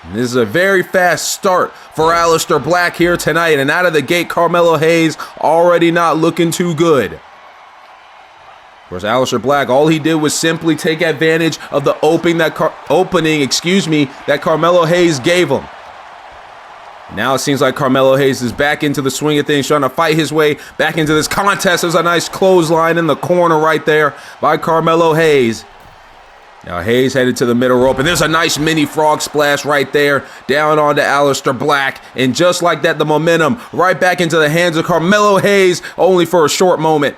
[SPEAKER 1] And this is a very fast start for Aleister Black here tonight, and out of the gate, Carmelo Hayes already not looking too good. Of course, Aleister Black, all he did was simply take advantage of the opening that Carmelo Hayes gave him. Now it seems like Carmelo Hayes is back into the swing of things, trying to fight his way back into this contest. There's a nice clothesline in the corner right there by Carmelo Hayes. Now Hayes headed to the middle rope, and there's a nice mini frog splash right there down onto Aleister Black. And just like that, the momentum right back into the hands of Carmelo Hayes, only for a short moment.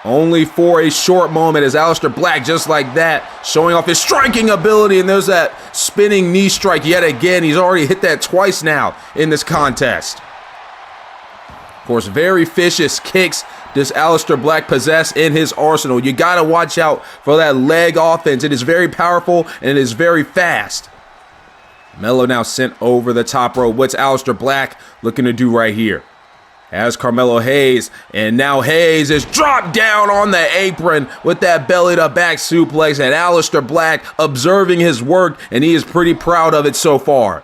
[SPEAKER 1] Only for a short moment as Aleister Black, just like that, showing off his striking ability. And there's that spinning knee strike yet again. He's already hit that twice now in this contest. Of course, very vicious kicks does Aleister Black possess in his arsenal. You got to watch out for that leg offense. It is very powerful and it is very fast. Melo now sent over the top rope. What's Aleister Black looking to do right here? As Carmelo Hayes, and now Hayes is dropped down on the apron with that belly to back suplex, and Aleister Black observing his work, and he is pretty proud of it so far.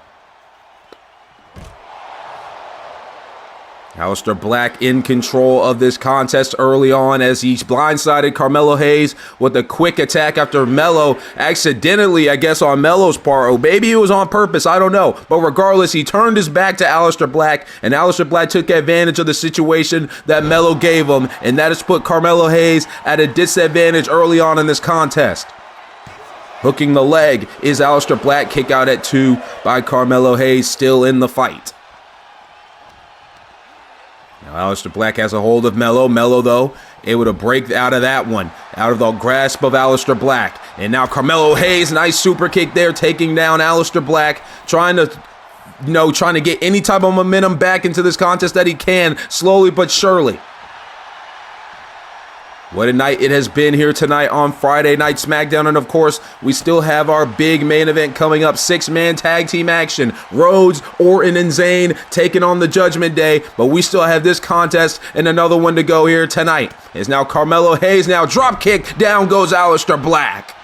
[SPEAKER 1] Aleister Black in control of this contest early on as he blindsided Carmelo Hayes with a quick attack after Melo accidentally, I guess on Melo's part, or maybe it was on purpose, I don't know. But regardless, he turned his back to Aleister Black, and Aleister Black took advantage of the situation that Melo gave him, and that has put Carmelo Hayes at a disadvantage early on in this contest. Hooking the leg is Aleister Black, kick out at 2 by Carmelo Hayes, still in the fight. Now Aleister Black has a hold of Melo. Melo, though, able to break out of that one, out of the grasp of Aleister Black. And now Carmelo Hayes, nice super kick there, taking down Aleister Black, trying to get any type of momentum back into this contest that he can, slowly but surely. What a night it has been here tonight on Friday Night SmackDown. And of course, we still have our big main event coming up. 6-man tag team action. Rhodes, Orton, and Zayn taking on the Judgment Day. But we still have this contest and another one to go here tonight. It's now Carmelo Hayes. Now drop kick. Down goes Aleister Black.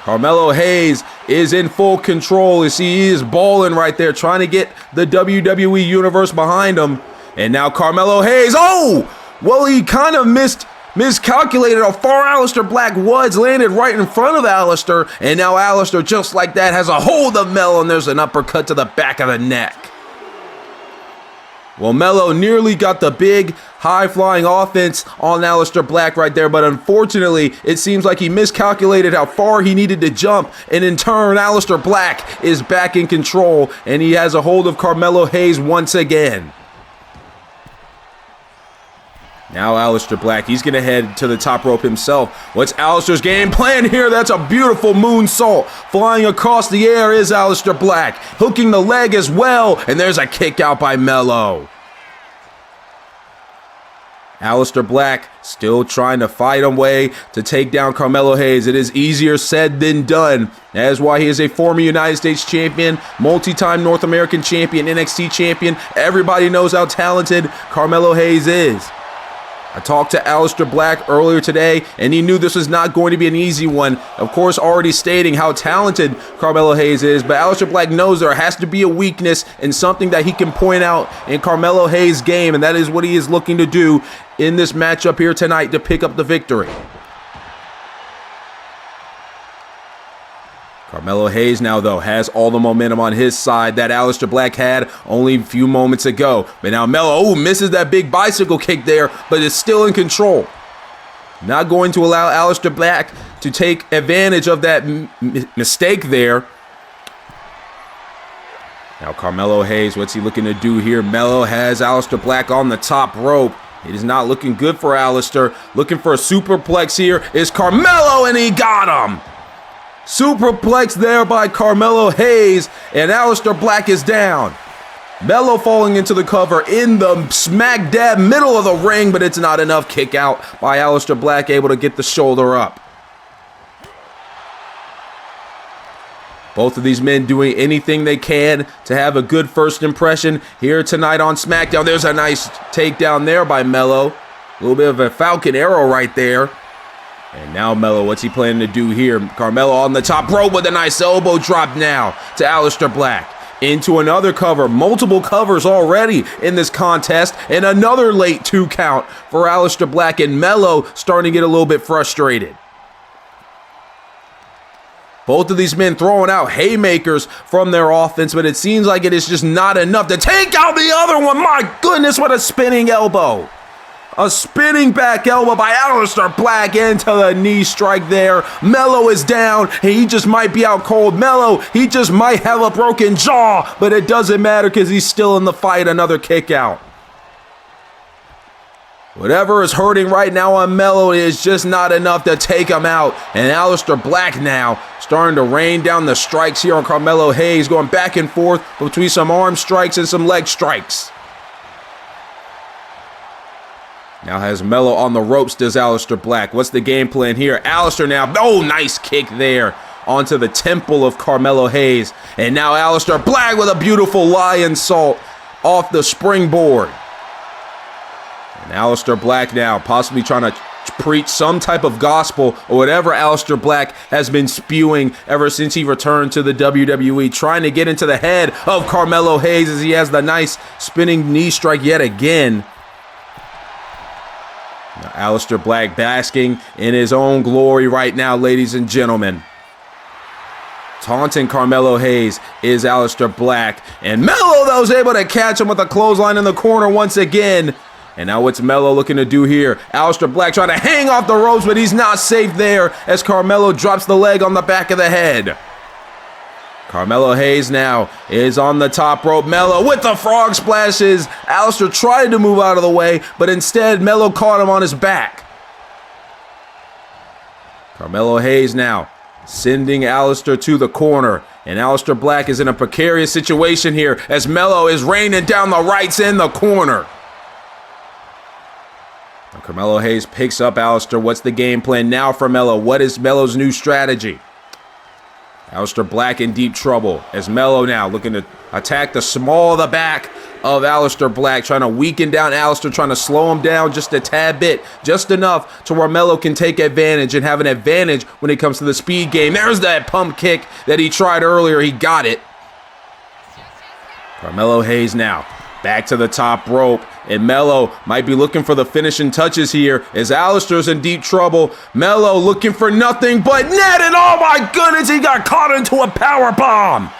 [SPEAKER 1] Carmelo Hayes is in full control. You see, he is balling right there, trying to get the WWE Universe behind him. And now Carmelo Hayes. Oh! Well, he kind of miscalculated how far Aleister Black was, landed right in front of Aleister, and now Aleister, just like that, has a hold of Melo, and there's an uppercut to the back of the neck. Well, Melo nearly got the big, high-flying offense on Aleister Black right there, but unfortunately, it seems like he miscalculated how far he needed to jump, and in turn, Aleister Black is back in control, and he has a hold of Carmelo Hayes once again. Now Aleister Black, he's going to head to the top rope himself. What's Aleister's game plan here? That's a beautiful moonsault. Flying across the air is Aleister Black. Hooking the leg as well, and there's a kick out by Melo. Aleister Black still trying to fight a way to take down Carmelo Hayes. It is easier said than done. That is why he is a former United States champion, multi-time North American champion, NXT champion. Everybody knows how talented Carmelo Hayes is. I talked to Aleister Black earlier today, and he knew this was not going to be an easy one. Of course, already stating how talented Carmelo Hayes is, but Aleister Black knows there has to be a weakness and something that he can point out in Carmelo Hayes' game, and that is what he is looking to do in this matchup here tonight to pick up the victory. Carmelo Hayes now, though, has all the momentum on his side that Aleister Black had only a few moments ago. But now Melo, misses that big bicycle kick there, but is still in control. Not going to allow Aleister Black to take advantage of that mistake there. Now Carmelo Hayes, what's he looking to do here? Melo has Aleister Black on the top rope. It is not looking good for Aleister. Looking for a superplex here is Carmelo, and he got him. Superplex there by Carmelo Hayes, and Aleister Black is down. Melo falling into the cover in the smack dab middle of the ring, but it's not enough. Kick out by Aleister Black, able to get the shoulder up. Both of these men doing anything they can to have a good first impression here tonight on SmackDown. There's a nice takedown there by Melo. A little bit of a Falcon Arrow right there. And now Melo, what's he planning to do here? Carmelo on the top rope with a nice elbow drop now to Aleister Black. Into another cover. Multiple covers already in this contest. And another late 2 count for Aleister Black. And Melo starting to get a little bit frustrated. Both of these men throwing out haymakers from their offense, but it seems like it is just not enough to take out the other one. My goodness, what a spinning elbow. A spinning back elbow by Aleister Black into the knee strike there. Melo is down. He just might be out cold. Melo, he just might have a broken jaw, but it doesn't matter because he's still in the fight. Another kick out. Whatever is hurting right now on Melo is just not enough to take him out. And Aleister Black now starting to rain down the strikes here on Carmelo Hayes, going back and forth between some arm strikes and some leg strikes. Now has Melo on the ropes, does Aleister Black. What's the game plan here? Aleister now, oh, nice kick there onto the temple of Carmelo Hayes. And now Aleister Black with a beautiful lion salt off the springboard. And Aleister Black now possibly trying to preach some type of gospel or whatever Aleister Black has been spewing ever since he returned to the WWE, trying to get into the head of Carmelo Hayes as he has the nice spinning knee strike yet again. Now, Aleister Black basking in his own glory right now, ladies and gentlemen. Taunting Carmelo Hayes is Aleister Black. And Melo, though, was able to catch him with a clothesline in the corner once again. And now what's Melo looking to do here? Aleister Black trying to hang off the ropes, but he's not safe there as Carmelo drops the leg on the back of the head. Carmelo Hayes now is on the top rope. Melo with the frog splashes. Aleister tried to move out of the way, but instead Melo caught him on his back. Carmelo Hayes now sending Aleister to the corner. And Aleister Black is in a precarious situation here as Melo is raining down the rights in the corner. Now Carmelo Hayes picks up Aleister. What's the game plan now for Melo? What is Melo's new strategy? Aleister Black in deep trouble as Melo now looking to attack the small of the back of Aleister Black, trying to weaken down Aleister, trying to slow him down just a tad bit, just enough to where Melo can take advantage and have an advantage when it comes to the speed game. There's that pump kick that he tried earlier. He got it. Carmelo Hayes now back to the top rope, and Melo might be looking for the finishing touches here as Aleister's in deep trouble. Melo looking for nothing but net, and oh my goodness, he got caught into a power bomb.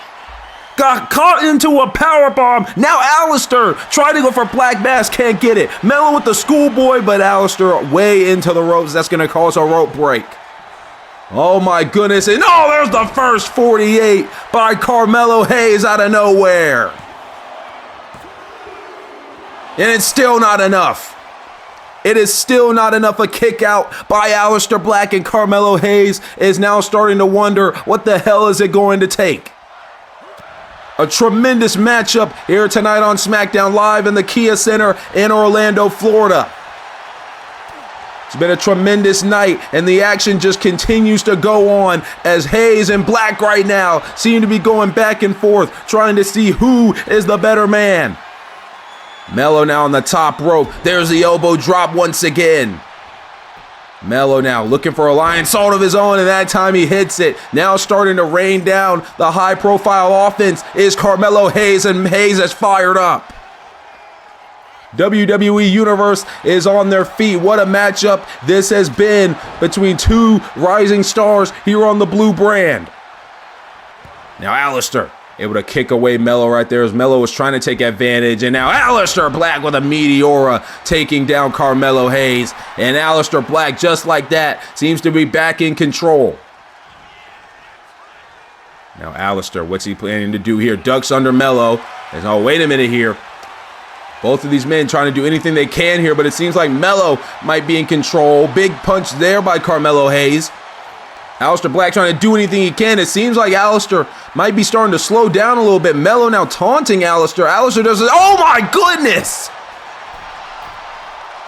[SPEAKER 1] Got caught into a power bomb. Now Aleister trying to go for Black Mass, can't get it. Melo with the schoolboy, but Aleister way into the ropes. That's going to cause a rope break. Oh my goodness, and oh, there's the first 48 by Carmelo Hayes out of nowhere. And it's still not enough. It is still not enough. A kick out by Aleister Black, and Carmelo Hayes is now starting to wonder what the hell is it going to take. A tremendous matchup here tonight on SmackDown Live in the Kia Center in Orlando, Florida. It's been a tremendous night, and the action just continues to go on as Hayes and Black right now seem to be going back and forth, trying to see who is the better man. Melo now on the top rope. There's the elbow drop once again. Melo now looking for a lion salt of his own, and that time he hits it. Now starting to rain down the high-profile offense is Carmelo Hayes, and Hayes has fired up. WWE Universe is on their feet. What a matchup this has been between two rising stars here on the blue brand. Now Aleister able to kick away Melo right there as Melo was trying to take advantage. And now Aleister Black with a Meteora taking down Carmelo Hayes. And Aleister Black, just like that, seems to be back in control. Now Aleister, what's he planning to do here? Ducks under Melo. Oh, wait a minute here. Both of these men trying to do anything they can here, but it seems like Melo might be in control. Big punch there by Carmelo Hayes. Aleister Black trying to do anything he can. It seems like Aleister might be starting to slow down a little bit. Melo now taunting Aleister. Aleister does it. Oh my goodness!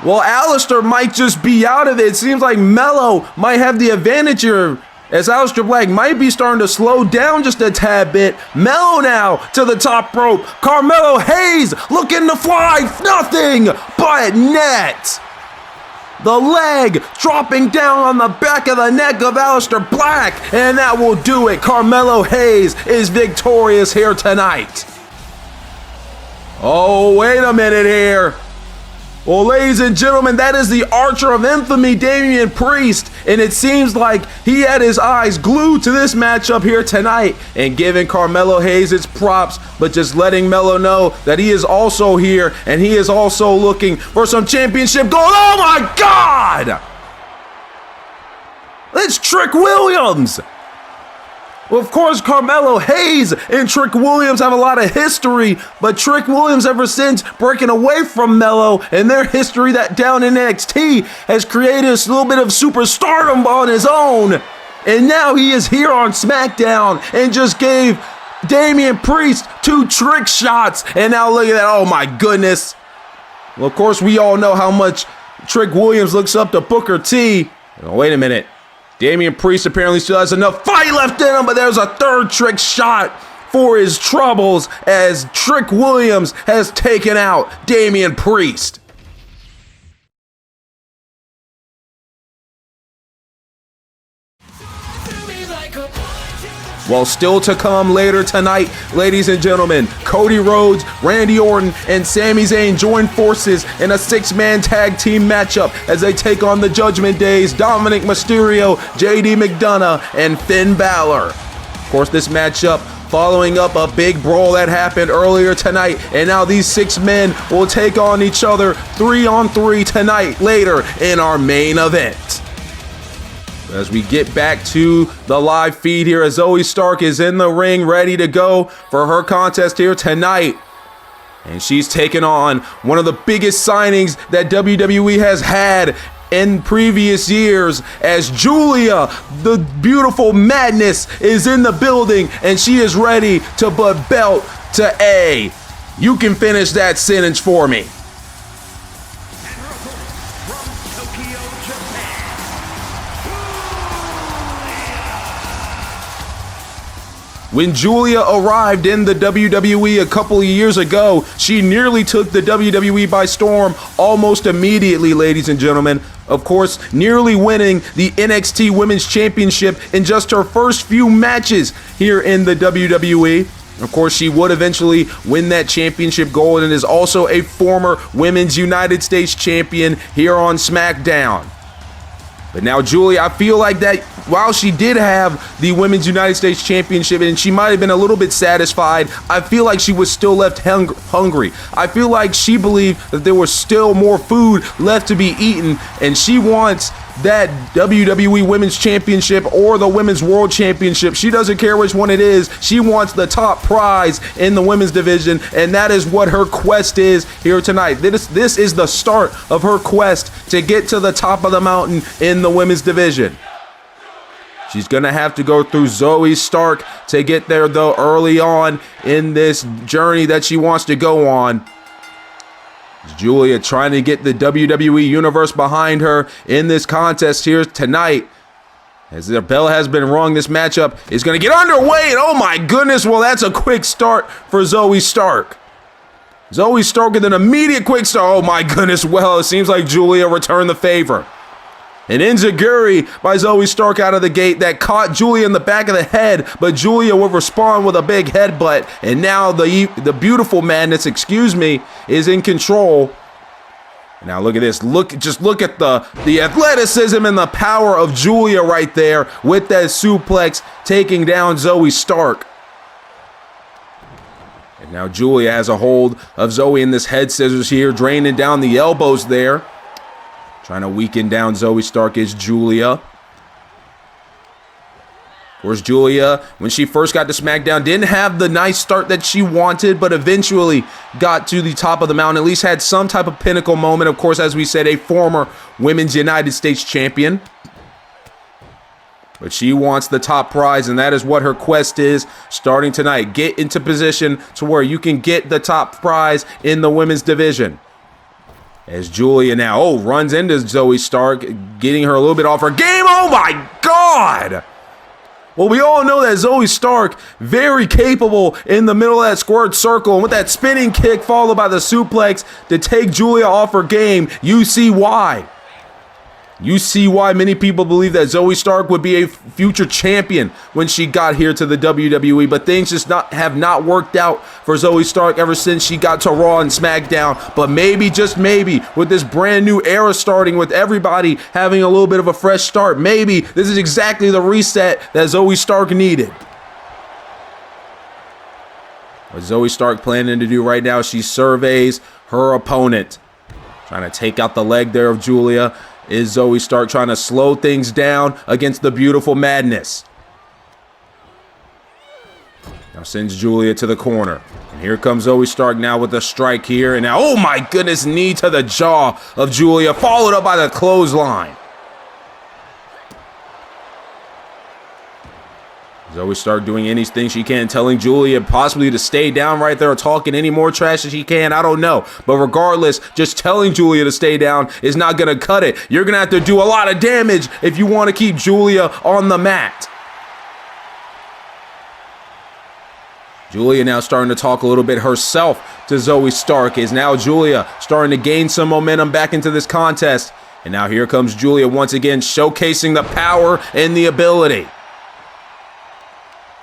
[SPEAKER 1] Well, Aleister might just be out of it. It seems like Melo might have the advantage here, as Aleister Black might be starting to slow down just a tad bit. Melo now to the top rope. Carmelo Hayes looking to fly. Nothing but net. The leg dropping down on the back of the neck of Aleister Black, and that will do it. Carmelo Hayes is victorious here tonight. Oh, wait a minute here. Well, ladies and gentlemen, that is the Archer of Infamy, Damian Priest, and it seems like he had his eyes glued to this matchup here tonight and giving Carmelo Hayes its props, but just letting Melo know that he is also here and he is also looking for some championship gold. Oh my God! It's Trick Williams! Well, of course, Carmelo Hayes and Trick Williams have a lot of history, but Trick Williams, ever since breaking away from Melo and their history that down in NXT, has created a little bit of superstardom on his own. And now he is here on SmackDown and just gave Damian Priest 2 trick shots. And now look at that. Oh, my goodness. Well, of course, we all know how much Trick Williams looks up to Booker T. Oh, wait a minute. Damian Priest apparently still has enough fight left in him, but there's a 3rd trick shot for his troubles as Trick Williams has taken out Damian Priest. Well, still to come later tonight, ladies and gentlemen, Cody Rhodes, Randy Orton, and Sami Zayn join forces in a 6-man tag team matchup as they take on the Judgment Day's Dominic Mysterio, JD McDonough, and Finn Balor. Of course, this matchup following up a big brawl that happened earlier tonight, and now these 6 men will take on each other 3-on-3 tonight later in our main event. As we get back to the live feed here, as Zoe Stark is in the ring ready to go for her contest here tonight. And she's taken on one of the biggest signings that WWE has had in previous years, as Julia, the beautiful Madness, is in the building and she is ready to put belt to A. You can finish that sentence for me. When Julia arrived in the WWE a couple of years ago, she nearly took the WWE by storm almost immediately, ladies and gentlemen. Of course, nearly winning the NXT Women's Championship in just her first few matches here in the WWE. Of course, she would eventually win that championship gold and is also a former Women's United States champion here on SmackDown. But now Julia, I feel like that while she did have the Women's United States Championship and she might have been a little bit satisfied, I feel like she was still left hungry. I feel like she believed that there was still more food left to be eaten, and she wants that WWE Women's Championship or the Women's World Championship. She doesn't care which one it is. She wants the top prize in the women's division, and that is what her quest is here tonight. This is the start of her quest to get to the top of the mountain in the women's division. She's going to have to go through Zoe Stark to get there, though, early on in this journey that she wants to go on. Julia trying to get the WWE Universe behind her in this contest here tonight. As their bell has been rung, this matchup is going to get underway, and oh my goodness, well, that's a quick start for Zoe Stark. Zoe Stark with an immediate quick start. Oh my goodness, well, it seems like Julia returned the favor. An enziguri by Zoe Stark out of the gate that caught Julia in the back of the head, but Julia would respond with a big headbutt, and now the beautiful Madness, is in control. Now look at this. Just look at the athleticism and the power of Julia right there with that suplex taking down Zoe Stark. And now Julia has a hold of Zoe in this head scissors here, draining down the elbows there. Trying to weaken down Zoe Stark is Julia. Of course, Julia, when she first got to SmackDown, didn't have the nice start that she wanted, but eventually got to the top of the mountain, at least had some type of pinnacle moment. Of course, as we said, a former Women's United States champion. But she wants the top prize, and that is what her quest is starting tonight. Get into position to where you can get the top prize in the women's division. As Julia now, runs into Zoe Stark, getting her a little bit off her game. Oh my God! Well, we all know that Zoe Stark, very capable in the middle of that squared circle, and with that spinning kick followed by the suplex to take Julia off her game, you see why. You see why many people believe that Zoe Stark would be a future champion when she got here to the WWE, but things just have not worked out for Zoe Stark ever since she got to Raw and SmackDown. But maybe, just maybe, with this brand new era starting, with everybody having a little bit of a fresh start, maybe this is exactly the reset that Zoe Stark needed. What Zoe Stark planning to do right now, she surveys her opponent. Trying to take out the leg there of Julia. Is Zoe Stark trying to slow things down against the beautiful Madness. Now sends Julia to the corner. And here comes Zoe Stark now with a strike here. And now, oh my goodness, knee to the jaw of Julia, followed up by the clothesline. Zoe Stark doing anything she can, telling Julia possibly to stay down right there or talking any more trash as she can. I don't know. But regardless, just telling Julia to stay down is not going to cut it. You're going to have to do a lot of damage if you want to keep Julia on the mat. Julia now starting to talk a little bit herself to Zoe Stark. Is now Julia starting to gain some momentum back into this contest. And now here comes Julia once again, showcasing the power and the ability.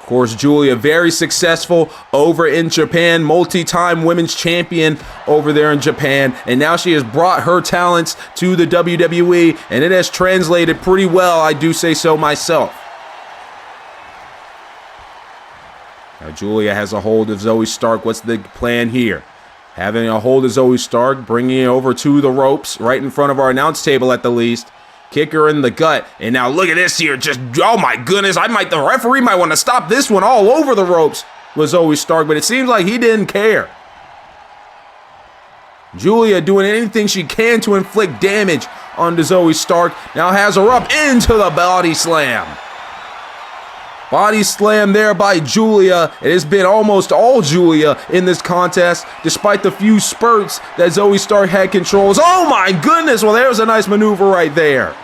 [SPEAKER 1] Of course, Julia, very successful over in Japan, multi-time women's champion over there in Japan. And now she has brought her talents to the WWE, and it has translated pretty well, I do say so myself. Now Julia has a hold of Zoe Stark. What's the plan here? Having a hold of Zoe Stark, bringing it over to the ropes, right in front of our announce table at the least. Kick her in the gut, and now look at this here, just, oh my goodness, the referee might want to stop this one all over the ropes with Zoe Stark, but it seems like he didn't care. Julia doing anything she can to inflict damage onto Zoe Stark, now has her up into the body slam. Body slam there by Julia. It has been almost all Julia in this contest, despite the few spurts that Zoe Stark had controls. Oh my goodness, well there's a nice maneuver right there.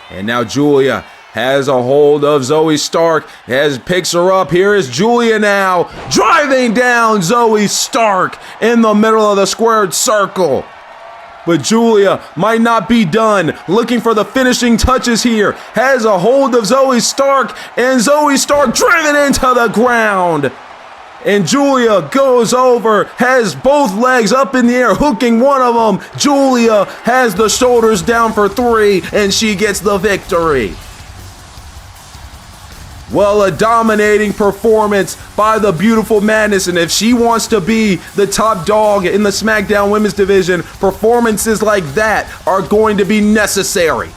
[SPEAKER 1] And now Julia has a hold of Zoe Stark, picks her up. Here is Julia now, driving down Zoe Stark in the middle of the squared circle. But Julia might not be done. Looking for the finishing touches here. Has a hold of Zoe Stark, and Zoe Stark driven into the ground. And Julia goes over, has both legs up in the air, hooking one of them. Julia has the shoulders down for 3, and she gets the victory. Well, a dominating performance by the Beautiful Madness, and if she wants to be the top dog in the SmackDown Women's Division, performances like that are going to be necessary.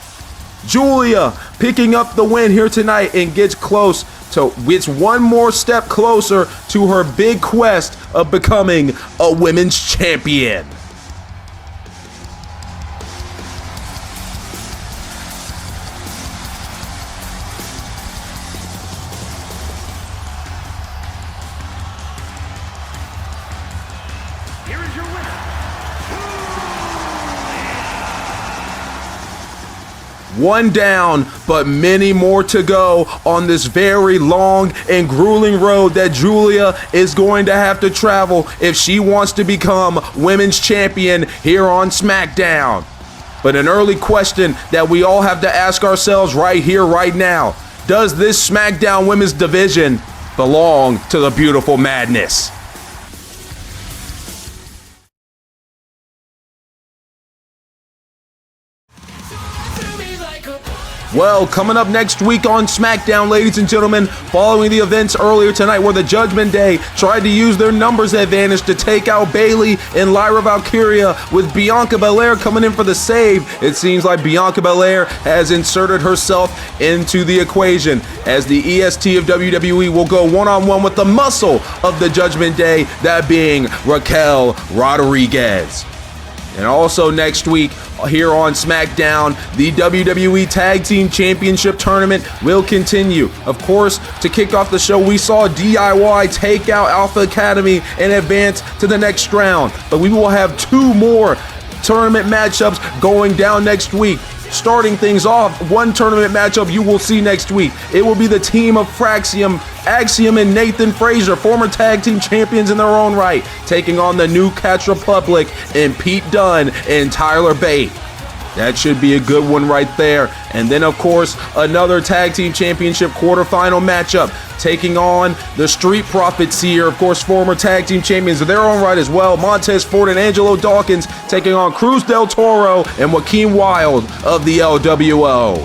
[SPEAKER 1] Julia picking up the win here tonight and gets one more step closer to her big quest of becoming a women's champion.
[SPEAKER 2] Here is your winner,
[SPEAKER 1] One down, but many more to go on this very long and grueling road that Julia is going to have to travel if she wants to become women's champion here on SmackDown. But an early question that we all have to ask ourselves right here, right now: does this SmackDown Women's Division belong to the Beautiful Madness? Well, coming up next week on SmackDown, ladies and gentlemen, following the events earlier tonight where the Judgment Day tried to use their numbers advantage to take out Bayley and Lyra Valkyria, with Bianca Belair coming in for the save, it seems like Bianca Belair has inserted herself into the equation, as the EST of WWE will go one-on-one with the muscle of the Judgment Day, that being Raquel Rodriguez. And also next week here on SmackDown, the WWE Tag Team Championship Tournament will continue. Of course, to kick off the show, we saw DIY take out Alpha Academy and advance to the next round. But we will have 2 more tournament matchups going down next week. Starting things off, one tournament matchup you will see next week. It will be the team of Axiom and Nathan Frazier, former tag team champions in their own right, taking on the New Catch Republic and Pete Dunne and Tyler Bate. That should be a good one right there. And then, of course, another Tag Team Championship quarterfinal matchup, taking on the Street Profits here, of course, former Tag Team Champions of their own right as well. Montez Ford and Angelo Dawkins taking on Cruz del Toro and Joaquin Wilde of the LWO.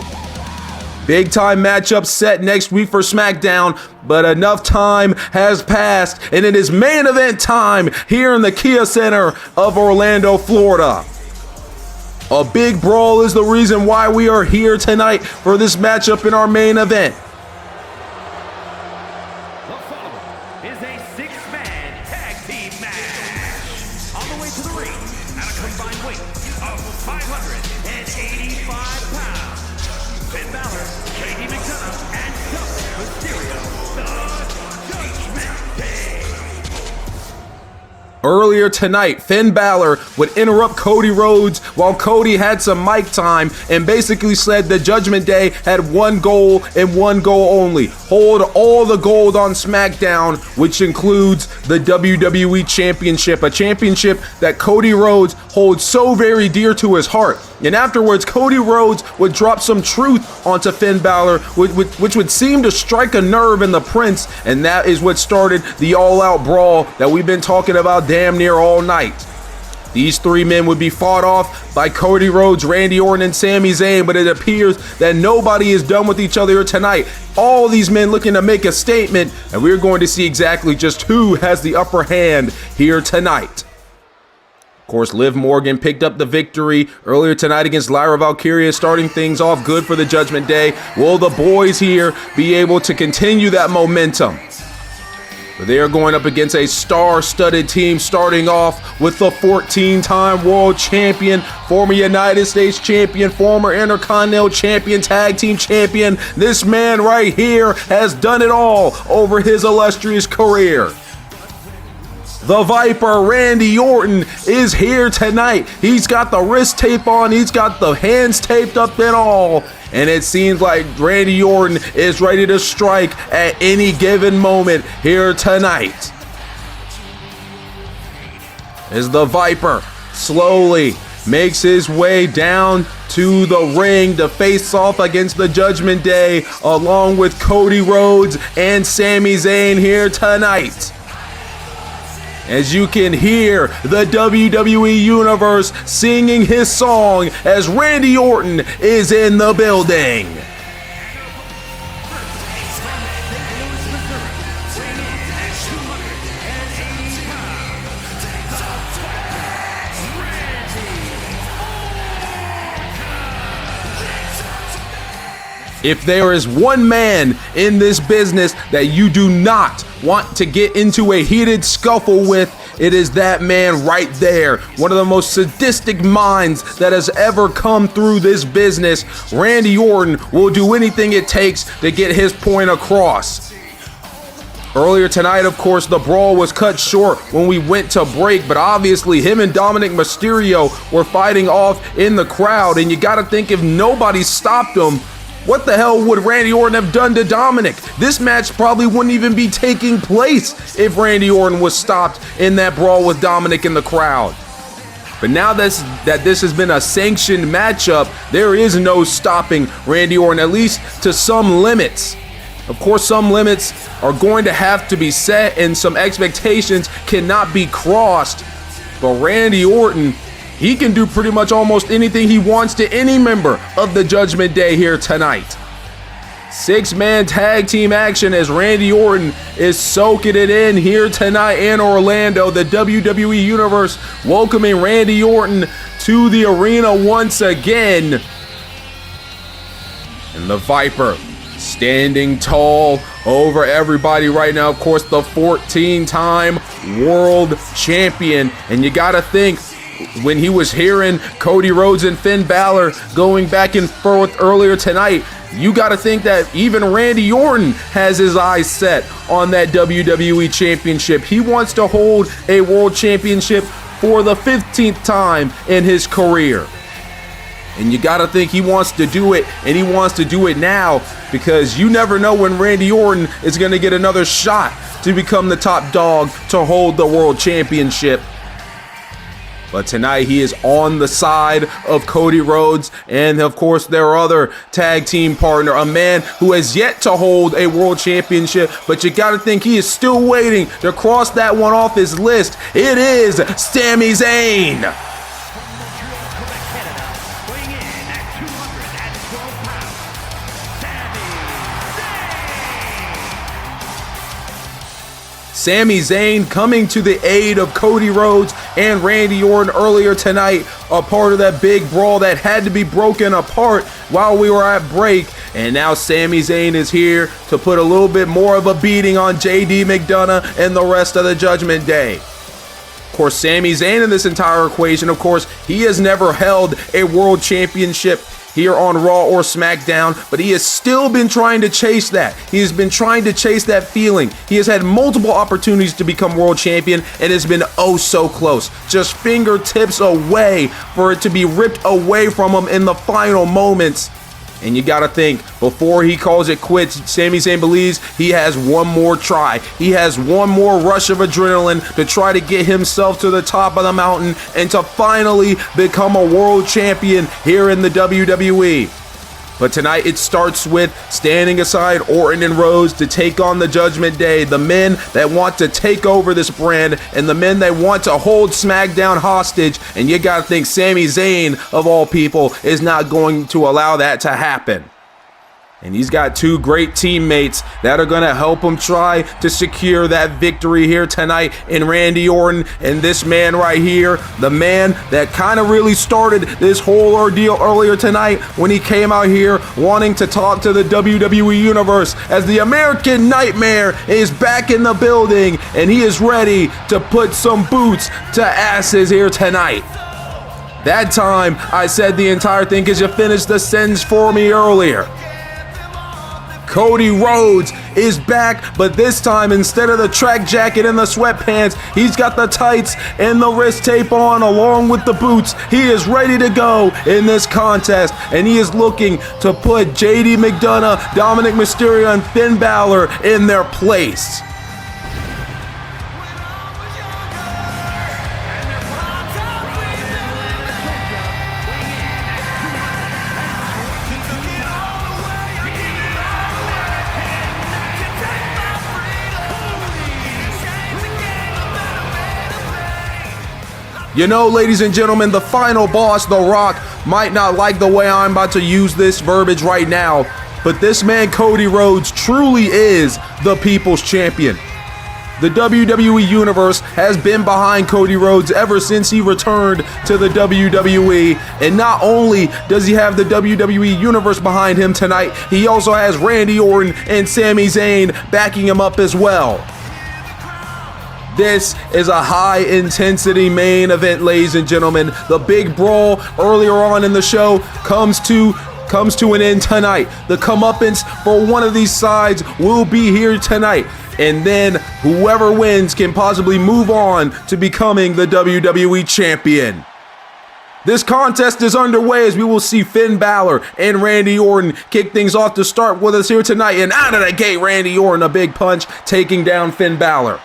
[SPEAKER 1] Big time matchup set next week for SmackDown, but enough time has passed, and it is main event time here in the Kia Center of Orlando, Florida. A big brawl is the reason why we are here tonight for this matchup in our main event.
[SPEAKER 2] The following is a 6-man tag team match. On the way to the ring, at a combined weight of 585 pounds, Finn Balor, JD McDonough, and Dominic Mysterio, the Judgment Day.
[SPEAKER 1] Earlier tonight, Finn Balor would interrupt Cody Rhodes while Cody had some mic time and basically said the Judgment Day had one goal and one goal only: hold all the gold on SmackDown, which includes the WWE Championship, a championship that Cody Rhodes holds so very dear to his heart. And afterwards, Cody Rhodes would drop some truth onto Finn Balor, which would seem to strike a nerve in the Prince, and that is what started the all-out brawl that we've been talking about damn near all night. These three men would be fought off by Cody Rhodes, Randy Orton, and Sami Zayn, but it appears that nobody is done with each other here tonight. All these men looking to make a statement, and we're going to see exactly just who has the upper hand here tonight. Of course, Liv Morgan picked up the victory earlier tonight against Lyra Valkyria, starting things off good for the Judgment Day. Will the boys here be able to continue that momentum? They are going up against a star-studded team, starting off with the 14-time world champion, former United States champion, former Intercontinental champion, tag team champion. This man right here has done it all over his illustrious career. The Viper, Randy Orton, is here tonight. He's got the wrist tape on, he's got the hands taped up and all. And it seems like Randy Orton is ready to strike at any given moment here tonight. As the Viper slowly makes his way down to the ring to face off against the Judgment Day, along with Cody Rhodes and Sami Zayn here tonight. As you can hear the WWE Universe singing his song as Randy Orton is in the building. If there is one man in this business that you do not want to get into a heated scuffle with, it is that man right there. One of the most sadistic minds that has ever come through this business. Randy Orton will do anything it takes to get his point across. Earlier tonight, of course, the brawl was cut short when we went to break, but obviously him and Dominic Mysterio were fighting off in the crowd, and you gotta think if nobody stopped them, what the hell would Randy Orton have done to Dominic? This match probably wouldn't even be taking place if Randy Orton was stopped in that brawl with Dominic in the crowd. But now that this has been a sanctioned matchup, there is no stopping Randy Orton, at least to some limits. Of course, some limits are going to have to be set and some expectations cannot be crossed. But Randy Orton, he can do pretty much almost anything he wants to any member of the Judgment Day here tonight. 6-man tag team action as Randy Orton is soaking it in here tonight in Orlando. The WWE Universe welcoming Randy Orton to the arena once again. And the Viper standing tall over everybody right now. Of course, the 14-time world champion. And you gotta think, when he was hearing Cody Rhodes and Finn Balor going back and forth earlier tonight, you got to think that even Randy Orton has his eyes set on that WWE Championship. He wants to hold a World Championship for the 15th time in his career. And you got to think he wants to do it, and he wants to do it now, because you never know when Randy Orton is going to get another shot to become the top dog to hold the World Championship. But tonight he is on the side of Cody Rhodes and, of course, their other tag team partner, a man who has yet to hold a world championship, but you got to think he is still waiting to cross that one off his list. It is Sami Zayn. Sami Zayn coming to the aid of Cody Rhodes and Randy Orton earlier tonight, a part of that big brawl that had to be broken apart while we were at break. And now Sami Zayn is here to put a little bit more of a beating on JD McDonough and the rest of the Judgment Day. Of course, Sami Zayn in this entire equation, of course, he has never held a world championship here on Raw or SmackDown, but he has still been trying to chase that. He has been trying to chase that feeling. He has had multiple opportunities to become world champion and has been oh so close, just fingertips away for it to be ripped away from him in the final moments. And you got to think, before he calls it quits, Sami Zayn believes he has one more try. He has one more rush of adrenaline to try to get himself to the top of the mountain and to finally become a world champion here in the WWE. But tonight it starts with standing aside Orton and Rose to take on the Judgment Day, the men that want to take over this brand and the men that want to hold SmackDown hostage. And you gotta think Sami Zayn, of all people, is not going to allow that to happen. And he's got two great teammates that are going to help him try to secure that victory here tonight in Randy Orton and this man right here, the man that kind of really started this whole ordeal earlier tonight when he came out here wanting to talk to the WWE Universe, as the American Nightmare is back in the building and he is ready to put some boots to asses here tonight. That time I said the entire thing because you finished the sentence for me earlier. Cody Rhodes is back, but this time instead of the track jacket and the sweatpants, he's got the tights and the wrist tape on along with the boots. He is ready to go in this contest, and he is looking to put JD McDonough, Dominic Mysterio, and Finn Balor in their place. You know, ladies and gentlemen, the final boss, The Rock, might not like the way I'm about to use this verbiage right now, but this man, Cody Rhodes, truly is the people's champion. The WWE Universe has been behind Cody Rhodes ever since he returned to the WWE, and not only does he have the WWE Universe behind him tonight, he also has Randy Orton and Sami Zayn backing him up as well. This is a high-intensity main event, ladies and gentlemen. The big brawl earlier on in the show comes to an end tonight. The comeuppance for one of these sides will be here tonight. And then whoever wins can possibly move on to becoming the WWE Champion. This contest is underway as we will see Finn Balor and Randy Orton kick things off to start with us here tonight. And out of the gate, Randy Orton, a big punch, taking down Finn Balor.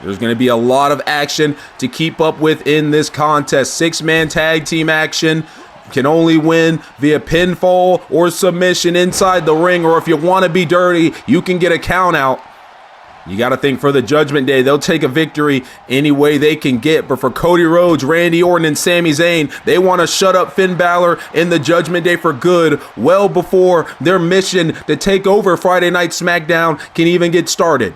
[SPEAKER 1] There's going to be a lot of action to keep up with in this contest. Six-man tag team action. Can only win via pinfall or submission inside the ring, or if you want to be dirty, you can get a count out. You got to think for the Judgment Day, they'll take a victory any way they can get. But for Cody Rhodes, Randy Orton, and Sami Zayn, they want to shut up Finn Balor in the Judgment Day for good, well before their mission to take over Friday Night SmackDown can even get started.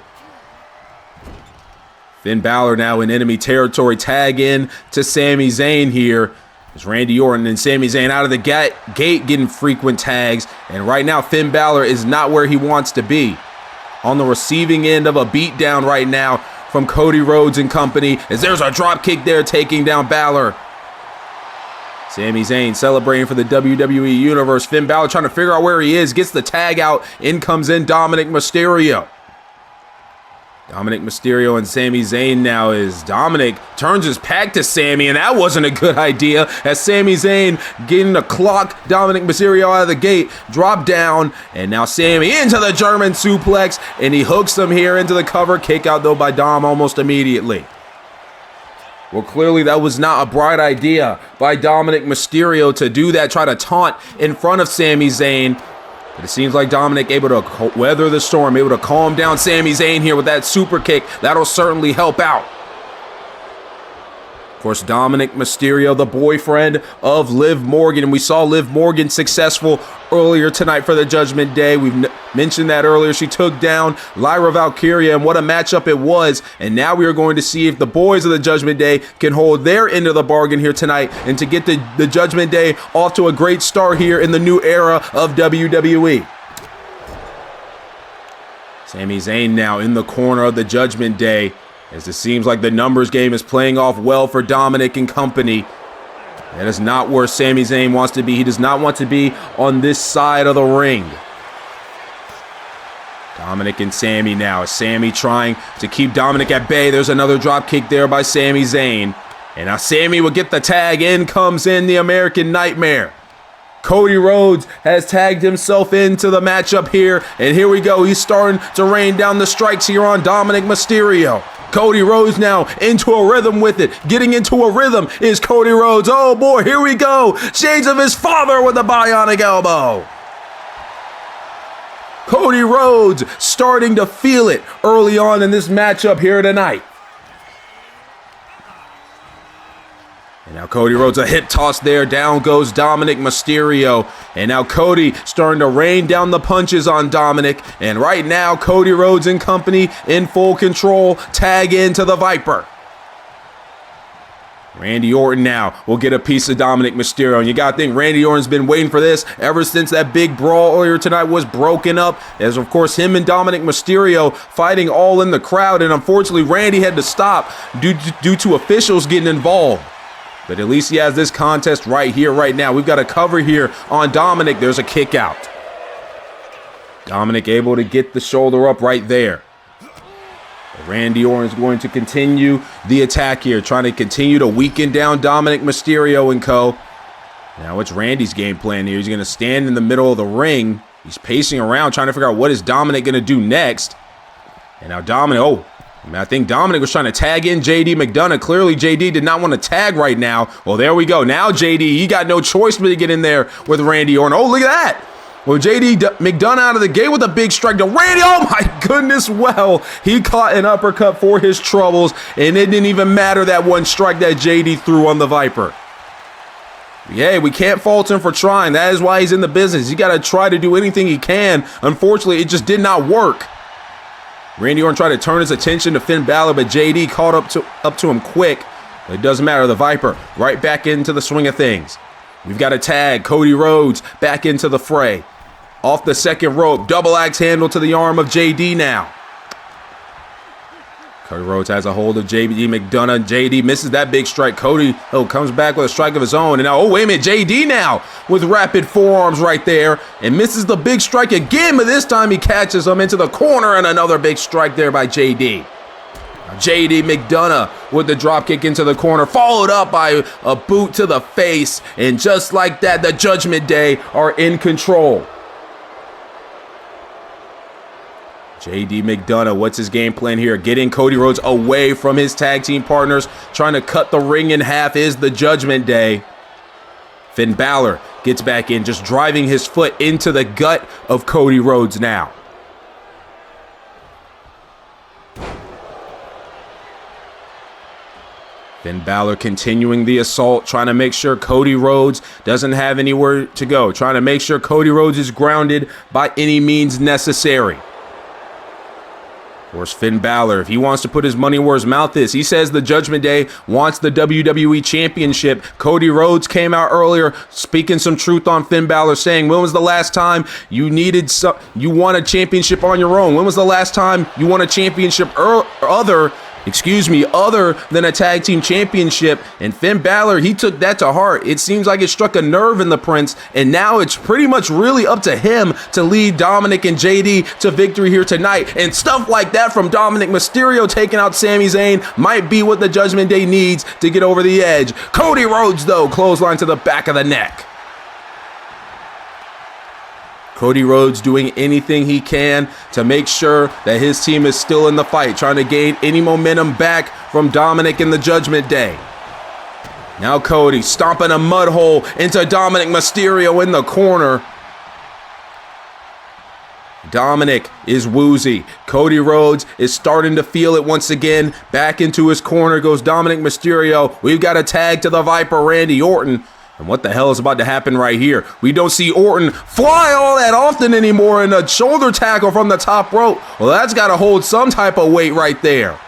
[SPEAKER 1] Finn Balor now in enemy territory, tag in to Sami Zayn here. As Randy Orton and Sami Zayn out of the gate getting frequent tags. And right now, Finn Balor is not where he wants to be. On the receiving end of a beatdown right now from Cody Rhodes and company, as there's a drop kick there taking down Balor. Sami Zayn celebrating for the WWE Universe. Finn Balor trying to figure out where he is, gets the tag out. In comes in Dominic Mysterio. Dominic Mysterio and Sami Zayn now, as Dominic turns his back to Sami, and that wasn't a good idea, as Sami Zayn getting to clock Dominic Mysterio out of the gate, drop down, and now Sami into the German suplex, and he hooks him here into the cover, kick out though by Dom almost immediately. Well, clearly that was not a bright idea by Dominic Mysterio to do that, try to taunt in front of Sami Zayn. But it seems like Dominic able to weather the storm, able to calm down Sami Zayn here with that super kick. That'll certainly help out. Of course, Dominic Mysterio, the boyfriend of Liv Morgan. And we saw Liv Morgan successful earlier tonight for the Judgment Day. We've mentioned that earlier. She took down Lyra Valkyria, and what a matchup it was. And now we are going to see if the boys of the Judgment Day can hold their end of the bargain here tonight and to get the Judgment Day off to a great start here in the new era of WWE. Sami Zayn now in the corner of the Judgment Day, as it seems like the numbers game is playing off well for Dominic and company. That is not where Sami Zayn wants to be. He does not want to be on this side of the ring. Dominic and Sami now. Sami trying to keep Dominic at bay. There's another drop kick there by Sami Zayn. And now Sami will get the tag. In comes in the American Nightmare. Cody Rhodes has tagged himself into the matchup here, and here we go. He's starting to rain down the strikes here on Dominic Mysterio. Cody Rhodes now into a rhythm with it. Getting into a rhythm is Cody Rhodes. Oh boy, here we go. Shades of his father with a bionic elbow. Cody Rhodes starting to feel it early on in this matchup here tonight. And now Cody Rhodes, a hip toss there. Down goes Dominic Mysterio. And now Cody starting to rain down the punches on Dominic. And right now, Cody Rhodes and company in full control. Tag into the Viper. Randy Orton now will get a piece of Dominic Mysterio. And you got to think Randy Orton's been waiting for this ever since that big brawl earlier tonight was broken up. As, of course, him and Dominic Mysterio fighting all in the crowd. And unfortunately, Randy had to stop due to officials getting involved. But at least he has this contest right here, right now. We've got a cover here on Dominic. There's a kick out. Dominic able to get the shoulder up right there. But Randy Orton is going to continue the attack here, trying to continue to weaken down Dominic Mysterio and co. Now it's Randy's game plan here. He's going to stand in the middle of the ring. He's pacing around, trying to figure out what is Dominic going to do next. And now Dominic, I think Dominic was trying to tag in JD McDonough. Clearly, JD did not want to tag right now. Well, there we go. Now, JD, he got no choice but to get in there with Randy Orton. Oh, look at that. Well, JD McDonough out of the gate with a big strike to Randy. Oh, my goodness. Well, he caught an uppercut for his troubles, and it didn't even matter that one strike that JD threw on the Viper. Yeah, we can't fault him for trying. That is why he's in the business. He got to try to do anything he can. Unfortunately, it just did not work. Randy Orton tried to turn his attention to Finn Balor, but JD caught up to him quick. But it doesn't matter. The Viper right back into the swing of things. We've got a tag. Cody Rhodes back into the fray. Off the second rope. Double axe handle to the arm of JD now. Cody Rhodes has a hold of JD McDonough. JD misses that big strike. Cody comes back with a strike of his own. And now, wait a minute. JD now with rapid forearms right there. And misses the big strike again. But this time he catches him into the corner. And another big strike there by JD. JD McDonough with the dropkick into the corner. Followed up by a boot to the face. And just like that, the Judgment Day are in control. JD McDonough, what's his game plan here? Getting Cody Rhodes away from his tag team partners. Trying to cut the ring in half is the Judgment Day. Finn Balor gets back in, just driving his foot into the gut of Cody Rhodes now. Finn Balor continuing the assault, trying to make sure Cody Rhodes doesn't have anywhere to go. Trying to make sure Cody Rhodes is grounded by any means necessary. Of course, Finn Balor, if he wants to put his money where his mouth is, he says the Judgment Day wants the WWE Championship. Cody Rhodes came out earlier speaking some truth on Finn Balor, saying, when was the last time you won a championship on your own? When was the last time you won a championship other than a tag team championship? And Finn Balor, he took that to heart. It seems like it struck a nerve in the Prince, and now it's pretty much really up to him to lead Dominic and JD to victory here tonight. And stuff like that from Dominic Mysterio taking out Sami Zayn might be what the Judgment Day needs to get over the edge. Cody Rhodes, though, clothesline to the back of the neck. Cody Rhodes doing anything he can to make sure that his team is still in the fight, trying to gain any momentum back from Dominic and the Judgment Day. Now Cody stomping a mud hole into Dominic Mysterio in the corner. Dominic is woozy. Cody Rhodes is starting to feel it once again. Back into his corner goes Dominic Mysterio. We've got a tag to the Viper, Randy Orton. And what the hell is about to happen right here? We don't see Orton fly all that often anymore, in a shoulder tackle from the top rope. Well, that's got to hold some type of weight right there.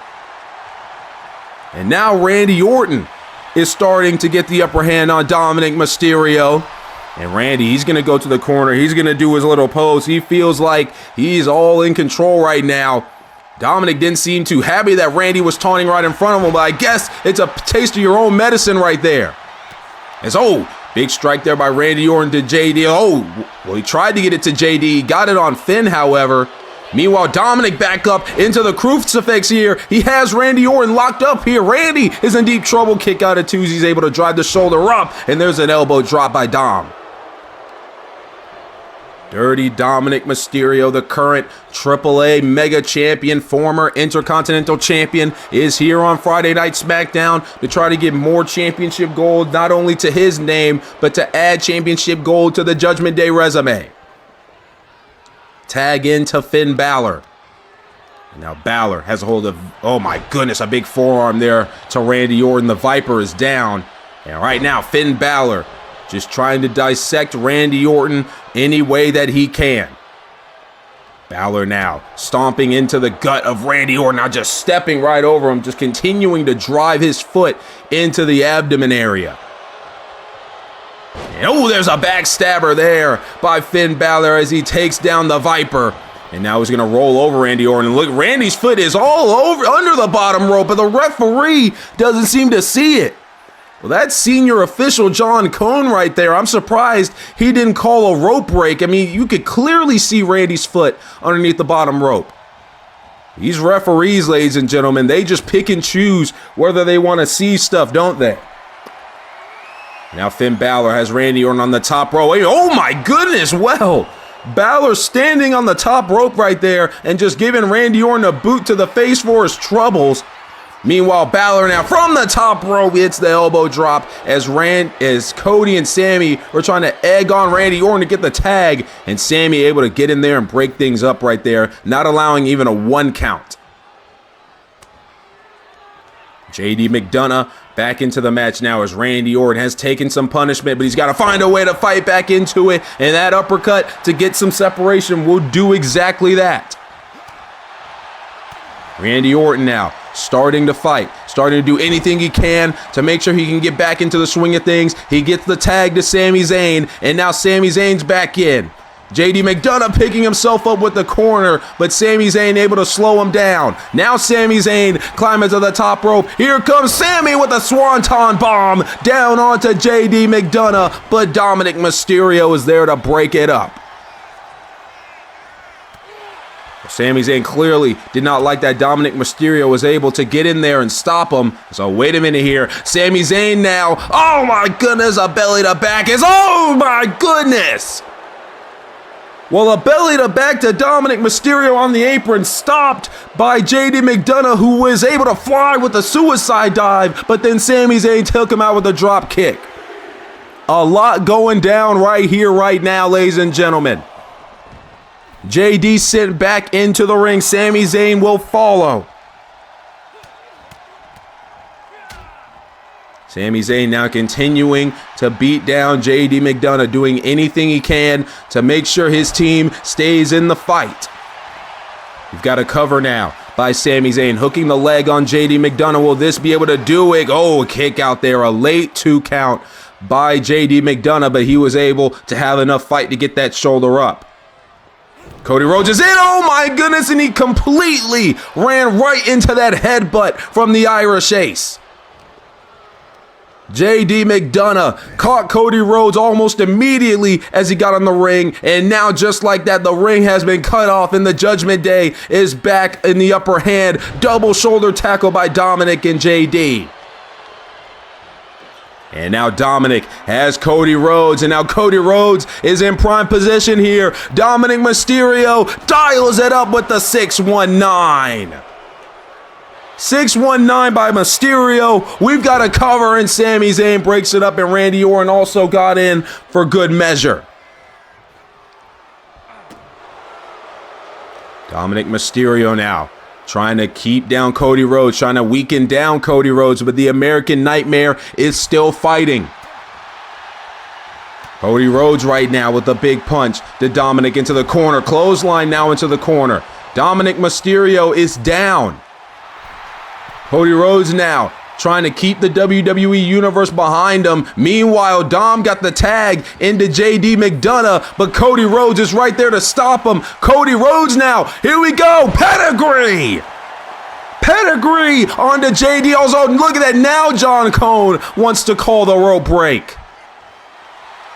[SPEAKER 1] And now Randy Orton is starting to get the upper hand on Dominic Mysterio. And Randy, he's going to go to the corner. He's going to do his little pose. He feels like he's all in control right now. Dominic didn't seem too happy that Randy was taunting right in front of him, but I guess it's a taste of your own medicine right there. As big strike there by Randy Orton to JD. Well, he tried to get it to JD. He got it on Finn, however. Meanwhile, Dominic back up into the crucifix here. He has Randy Orton locked up here. Randy is in deep trouble. Kick out of twos. He's able to drive the shoulder up, and there's an elbow drop by Dom. Dirty Dominic Mysterio, the current AAA Mega Champion, former Intercontinental Champion, is here on Friday Night SmackDown to try to get more championship gold, not only to his name, but to add championship gold to the Judgment Day resume. Tag into Finn Balor. Now Balor has a hold of, oh my goodness, a big forearm there to Randy Orton. The Viper is down. And right now, Finn Balor just trying to dissect Randy Orton any way that he can. Balor now stomping into the gut of Randy Orton, now just stepping right over him, just continuing to drive his foot into the abdomen area. And oh, there's a backstabber there by Finn Balor as he takes down the Viper. And now he's going to roll over Randy Orton. Look, Randy's foot is all over under the bottom rope, but the referee doesn't seem to see it. Well, that's senior official John Cone right there. I'm surprised he didn't call a rope break. I mean, you could clearly see Randy's foot underneath the bottom rope. These referees, ladies and gentlemen, they just pick and choose whether they want to see stuff, don't they? Now Finn Balor has Randy Orton on the top rope. Oh my goodness, well, Balor standing on the top rope right there and just giving Randy Orton a boot to the face for his troubles. Meanwhile, Balor now from the top rope hits the elbow drop as Cody and Sammy were trying to egg on Randy Orton to get the tag, and Sammy able to get in there and break things up right there, not allowing even a 1 count. JD McDonough back into the match now as Randy Orton has taken some punishment, but he's got to find a way to fight back into it, and that uppercut to get some separation will do exactly that. Randy Orton now starting to fight, starting to do anything he can to make sure he can get back into the swing of things. He gets the tag to Sami Zayn, and now Sami Zayn's back in. JD McDonough picking himself up with the corner, but Sami Zayn able to slow him down. Now Sami Zayn climbing to the top rope. Here comes Sami with a Swanton bomb down onto JD McDonough, but Dominic Mysterio is there to break it up. Sami Zayn clearly did not like that Dominic Mysterio was able to get in there and stop him. So wait a minute here. Sami Zayn now. Oh my goodness, a belly to back is, oh my goodness. Well, a belly to back to Dominic Mysterio on the apron, stopped by JD McDonough, who was able to fly with a suicide dive, but then Sami Zayn took him out with a drop kick. A lot going down right here, right now, ladies and gentlemen. JD sent back into the ring. Sami Zayn will follow. Sami Zayn now continuing to beat down JD McDonough, doing anything he can to make sure his team stays in the fight. We've got a cover now by Sami Zayn, hooking the leg on JD McDonough. Will this be able to do it? Oh, a kick out there, a late 2 count by JD McDonough, but he was able to have enough fight to get that shoulder up. Cody Rhodes is in, oh my goodness, and he completely ran right into that headbutt from the Irish Ace. JD McDonough caught Cody Rhodes almost immediately as he got on the ring, and now just like that, the ring has been cut off and the Judgment Day is back in the upper hand. Double shoulder tackle by Dominic and JD. And now Dominic has Cody Rhodes, and now Cody Rhodes is in prime position here. Dominic Mysterio dials it up with the 619. 619 by Mysterio. We've got a cover, and Sami Zayn breaks it up, and Randy Orton also got in for good measure. Dominic Mysterio now trying to keep down Cody Rhodes, trying to weaken down Cody Rhodes, but the American Nightmare is still fighting. Cody Rhodes right now with a big punch to Dominic into the corner. Clothesline now into the corner. Dominic Mysterio is down. Cody Rhodes now trying to keep the WWE Universe behind him. Meanwhile, Dom got the tag into JD McDonough, but Cody Rhodes is right there to stop him. Cody Rhodes now, here we go, pedigree! Pedigree onto JD. Also, look at that, now John Cone wants to call the rope break.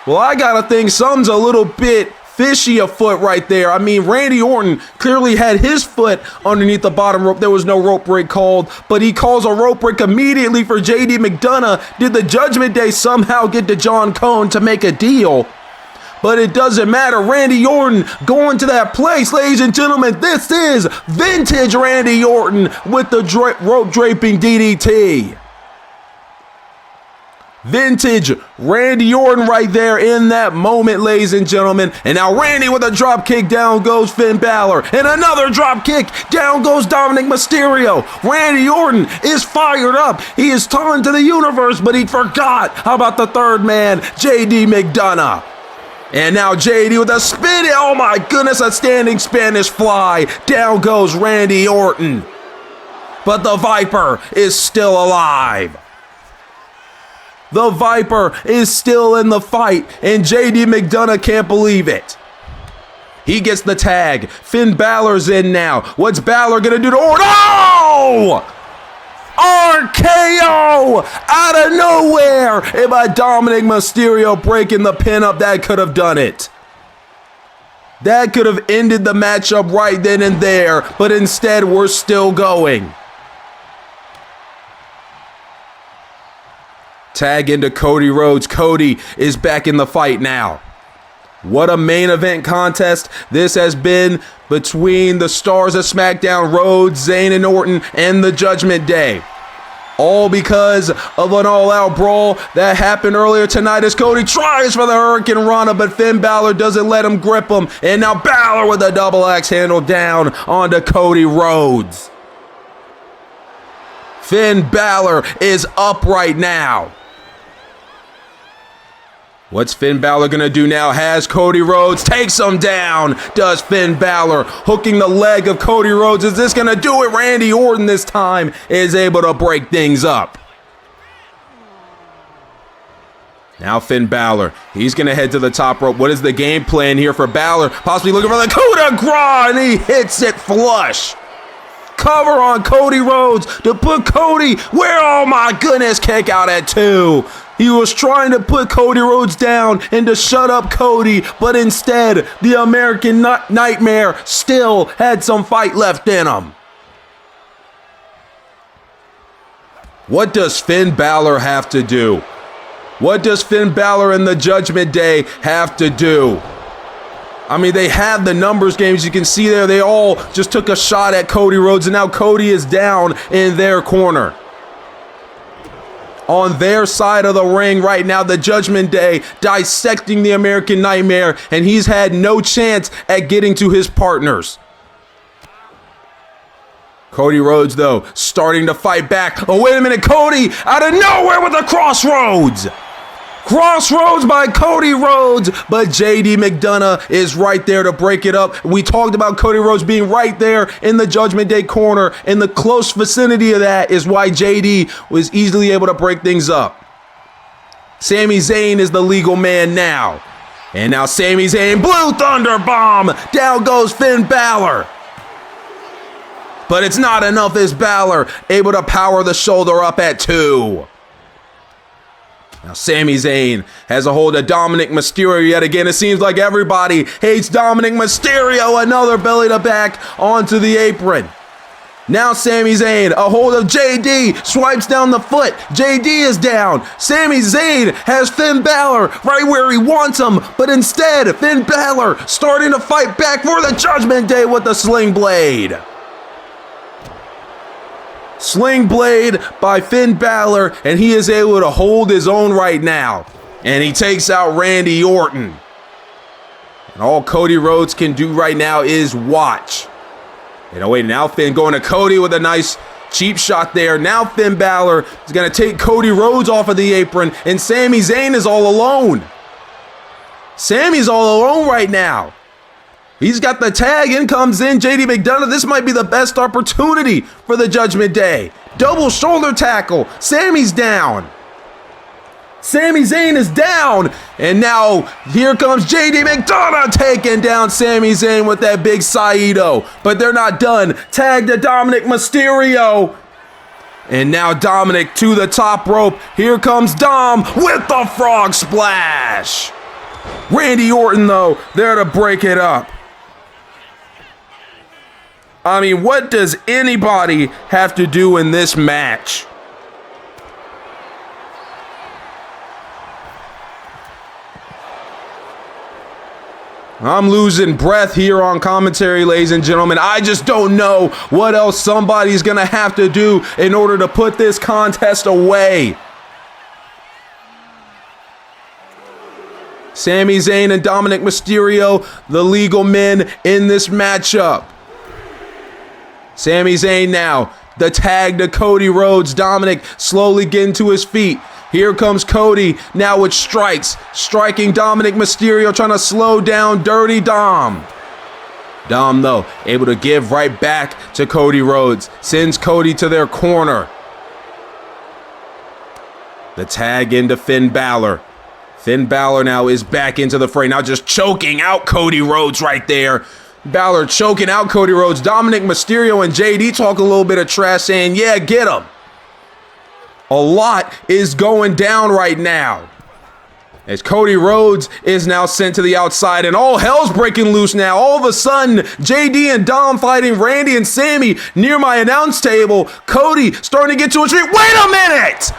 [SPEAKER 1] Well, I gotta think something's a little bit fishy afoot right there. I mean, Randy Orton clearly had his foot underneath the bottom rope. There was no rope break called, but he calls a rope break immediately for JD McDonough. Did the Judgment Day somehow get to John Cone to make a deal? but it doesn't matter. Randy Orton going to that place, ladies and gentlemen. This is vintage Randy Orton with the rope draping DDT. Vintage Randy Orton right there in that moment, ladies and gentlemen. And now Randy with a drop kick, down goes Finn Balor. And another drop kick, down goes Dominic Mysterio. Randy Orton is fired up. He is taunting to the universe, but he forgot about the third man, JD McDonough. And now JD with a spin. Oh my goodness, a standing Spanish fly. Down goes Randy Orton. But the Viper is still alive. The Viper is still in the fight, and JD McDonough can't believe it. He gets the tag. Finn Balor's in now. What's Balor gonna do to Orton? Oh! RKO out of nowhere, and by Dominic Mysterio breaking the pin up. That could have done it. That could have ended the matchup right then and there, but instead we're still going. Tag into Cody Rhodes. Cody is back in the fight now. What a main event contest this has been between the stars of SmackDown, Rhodes, Zayn, and Orton, and the Judgment Day. All because of an all-out brawl that happened earlier tonight as Cody tries for the Hurricane Rana, but Finn Balor doesn't let him grip him. And now Balor with a double axe handle down onto Cody Rhodes. Finn Balor is up right now. What's Finn Balor gonna do now? Has Cody Rhodes, takes him down. Does Finn Balor, hooking the leg of Cody Rhodes. Is this gonna do it? Randy Orton this time is able to break things up. Now Finn Balor, he's gonna head to the top rope. What is the game plan here for Balor? Possibly looking for the coup de grace, and he hits it flush. Cover on Cody Rhodes to put Cody where, oh my goodness, kick out at 2. He was trying to put Cody Rhodes down and to shut up Cody, but instead, the American Nightmare still had some fight left in him. What does Finn Balor have to do? What does Finn Balor and the Judgment Day have to do? I mean, they have the numbers games. You can see there, they all just took a shot at Cody Rhodes, and now Cody is down in their corner. On their side of the ring right now, the Judgment Day dissecting the American Nightmare, and he's had no chance at getting to his partners. Cody Rhodes, though, starting to fight back. Oh, wait a minute, Cody out of nowhere with a crossroads. Crossroads by Cody Rhodes, but JD McDonough is right there to break it up. We talked about Cody Rhodes being right there in the Judgment Day corner. In the close vicinity of that is why JD was easily able to break things up. Sami Zayn is the legal man now. And now Sami Zayn, Blue Thunder Bomb. Down goes Finn Balor. But it's not enough as Balor able to power the shoulder up at 2. Now Sami Zayn has a hold of Dominic Mysterio yet again. It seems like everybody hates Dominic Mysterio. Another belly to back onto the apron. Now Sami Zayn, a hold of JD, swipes down the foot. JD is down. Sami Zayn has Finn Balor right where he wants him, but instead Finn Balor starting to fight back for the Judgment Day with the Sling Blade. Sling Blade by Finn Balor, and he is able to hold his own right now. And he takes out Randy Orton. And all Cody Rhodes can do right now is watch. And oh wait, now Finn going to Cody with a nice cheap shot there. Now Finn Balor is going to take Cody Rhodes off of the apron, and Sami Zayn is all alone. Sami's all alone right now. He's got the tag, in comes in JD McDonough. This might be the best opportunity for the Judgment Day. Double shoulder tackle. Sami's down. Sami Zayn is down. And now here comes JD McDonough taking down Sami Zayn with that big Saito. But they're not done. Tag to Dominic Mysterio. And now Dominic to the top rope. Here comes Dom with the frog splash. Randy Orton, though, there to break it up. I mean, what does anybody have to do in this match? I'm losing breath here on commentary, ladies and gentlemen. I just don't know what else somebody's going to have to do in order to put this contest away. Sami Zayn and Dominic Mysterio, the legal men in this matchup. Sami Zayn now, the tag to Cody Rhodes. Dominic slowly getting to his feet. Here comes Cody now with strikes, striking Dominic Mysterio, trying to slow down Dirty Dom. Dom, though, able to give right back to Cody Rhodes, sends Cody to their corner. The tag into Finn Balor. Finn Balor now is back into the fray, now just choking out Cody Rhodes right there. Balor choking out Cody Rhodes. Dominic Mysterio and JD talk a little bit of trash, saying, yeah, get him. A lot is going down right now, as Cody Rhodes is now sent to the outside, and all hell's breaking loose now. All of a sudden, JD and Dom fighting Randy and Sammy near my announce table. Cody starting to get to a retreat. Wait a minute!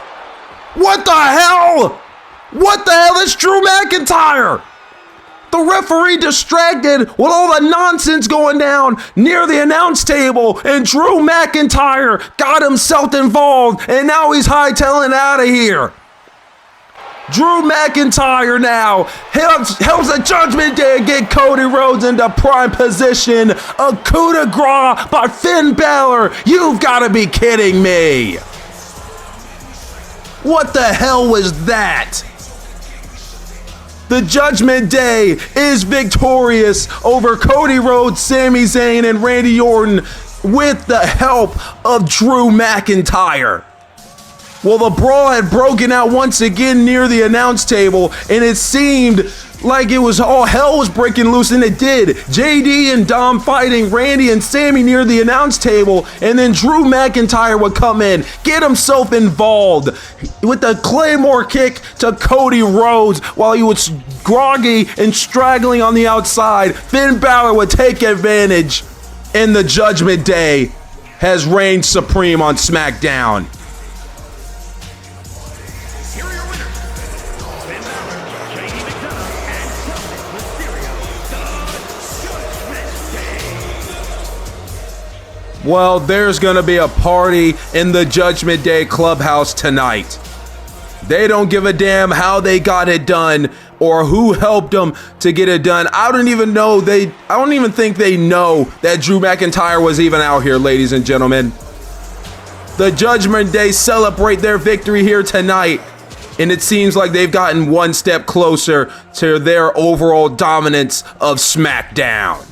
[SPEAKER 1] What the hell? What the hell? That's Drew McIntyre! The referee distracted with all the nonsense going down near the announce table, and Drew McIntyre got himself involved, and now he's hightailing out of here. Drew McIntyre now helps the Judgment Day get Cody Rhodes into prime position. A coup de grace by Finn Balor. You've got to be kidding me. What the hell was that? The Judgment Day is victorious over Cody Rhodes, Sami Zayn, and Randy Orton with the help of Drew McIntyre. Well, the brawl had broken out once again near the announce table, and it seemed like it was all hell was breaking loose, and it did. JD and Dom fighting Randy and Sammy near the announce table, and then Drew McIntyre would come in, get himself involved with the Claymore kick to Cody Rhodes while he was groggy and straggling on the outside. Finn Balor would take advantage, and the Judgment Day has reigned supreme on SmackDown. Well, there's going to be a party in the Judgment Day clubhouse tonight. They don't give a damn how they got it done or who helped them to get it done. I don't even think they know that Drew McIntyre was even out here, ladies and gentlemen. The Judgment Day celebrate their victory here tonight, and it seems like they've gotten one step closer to their overall dominance of SmackDown.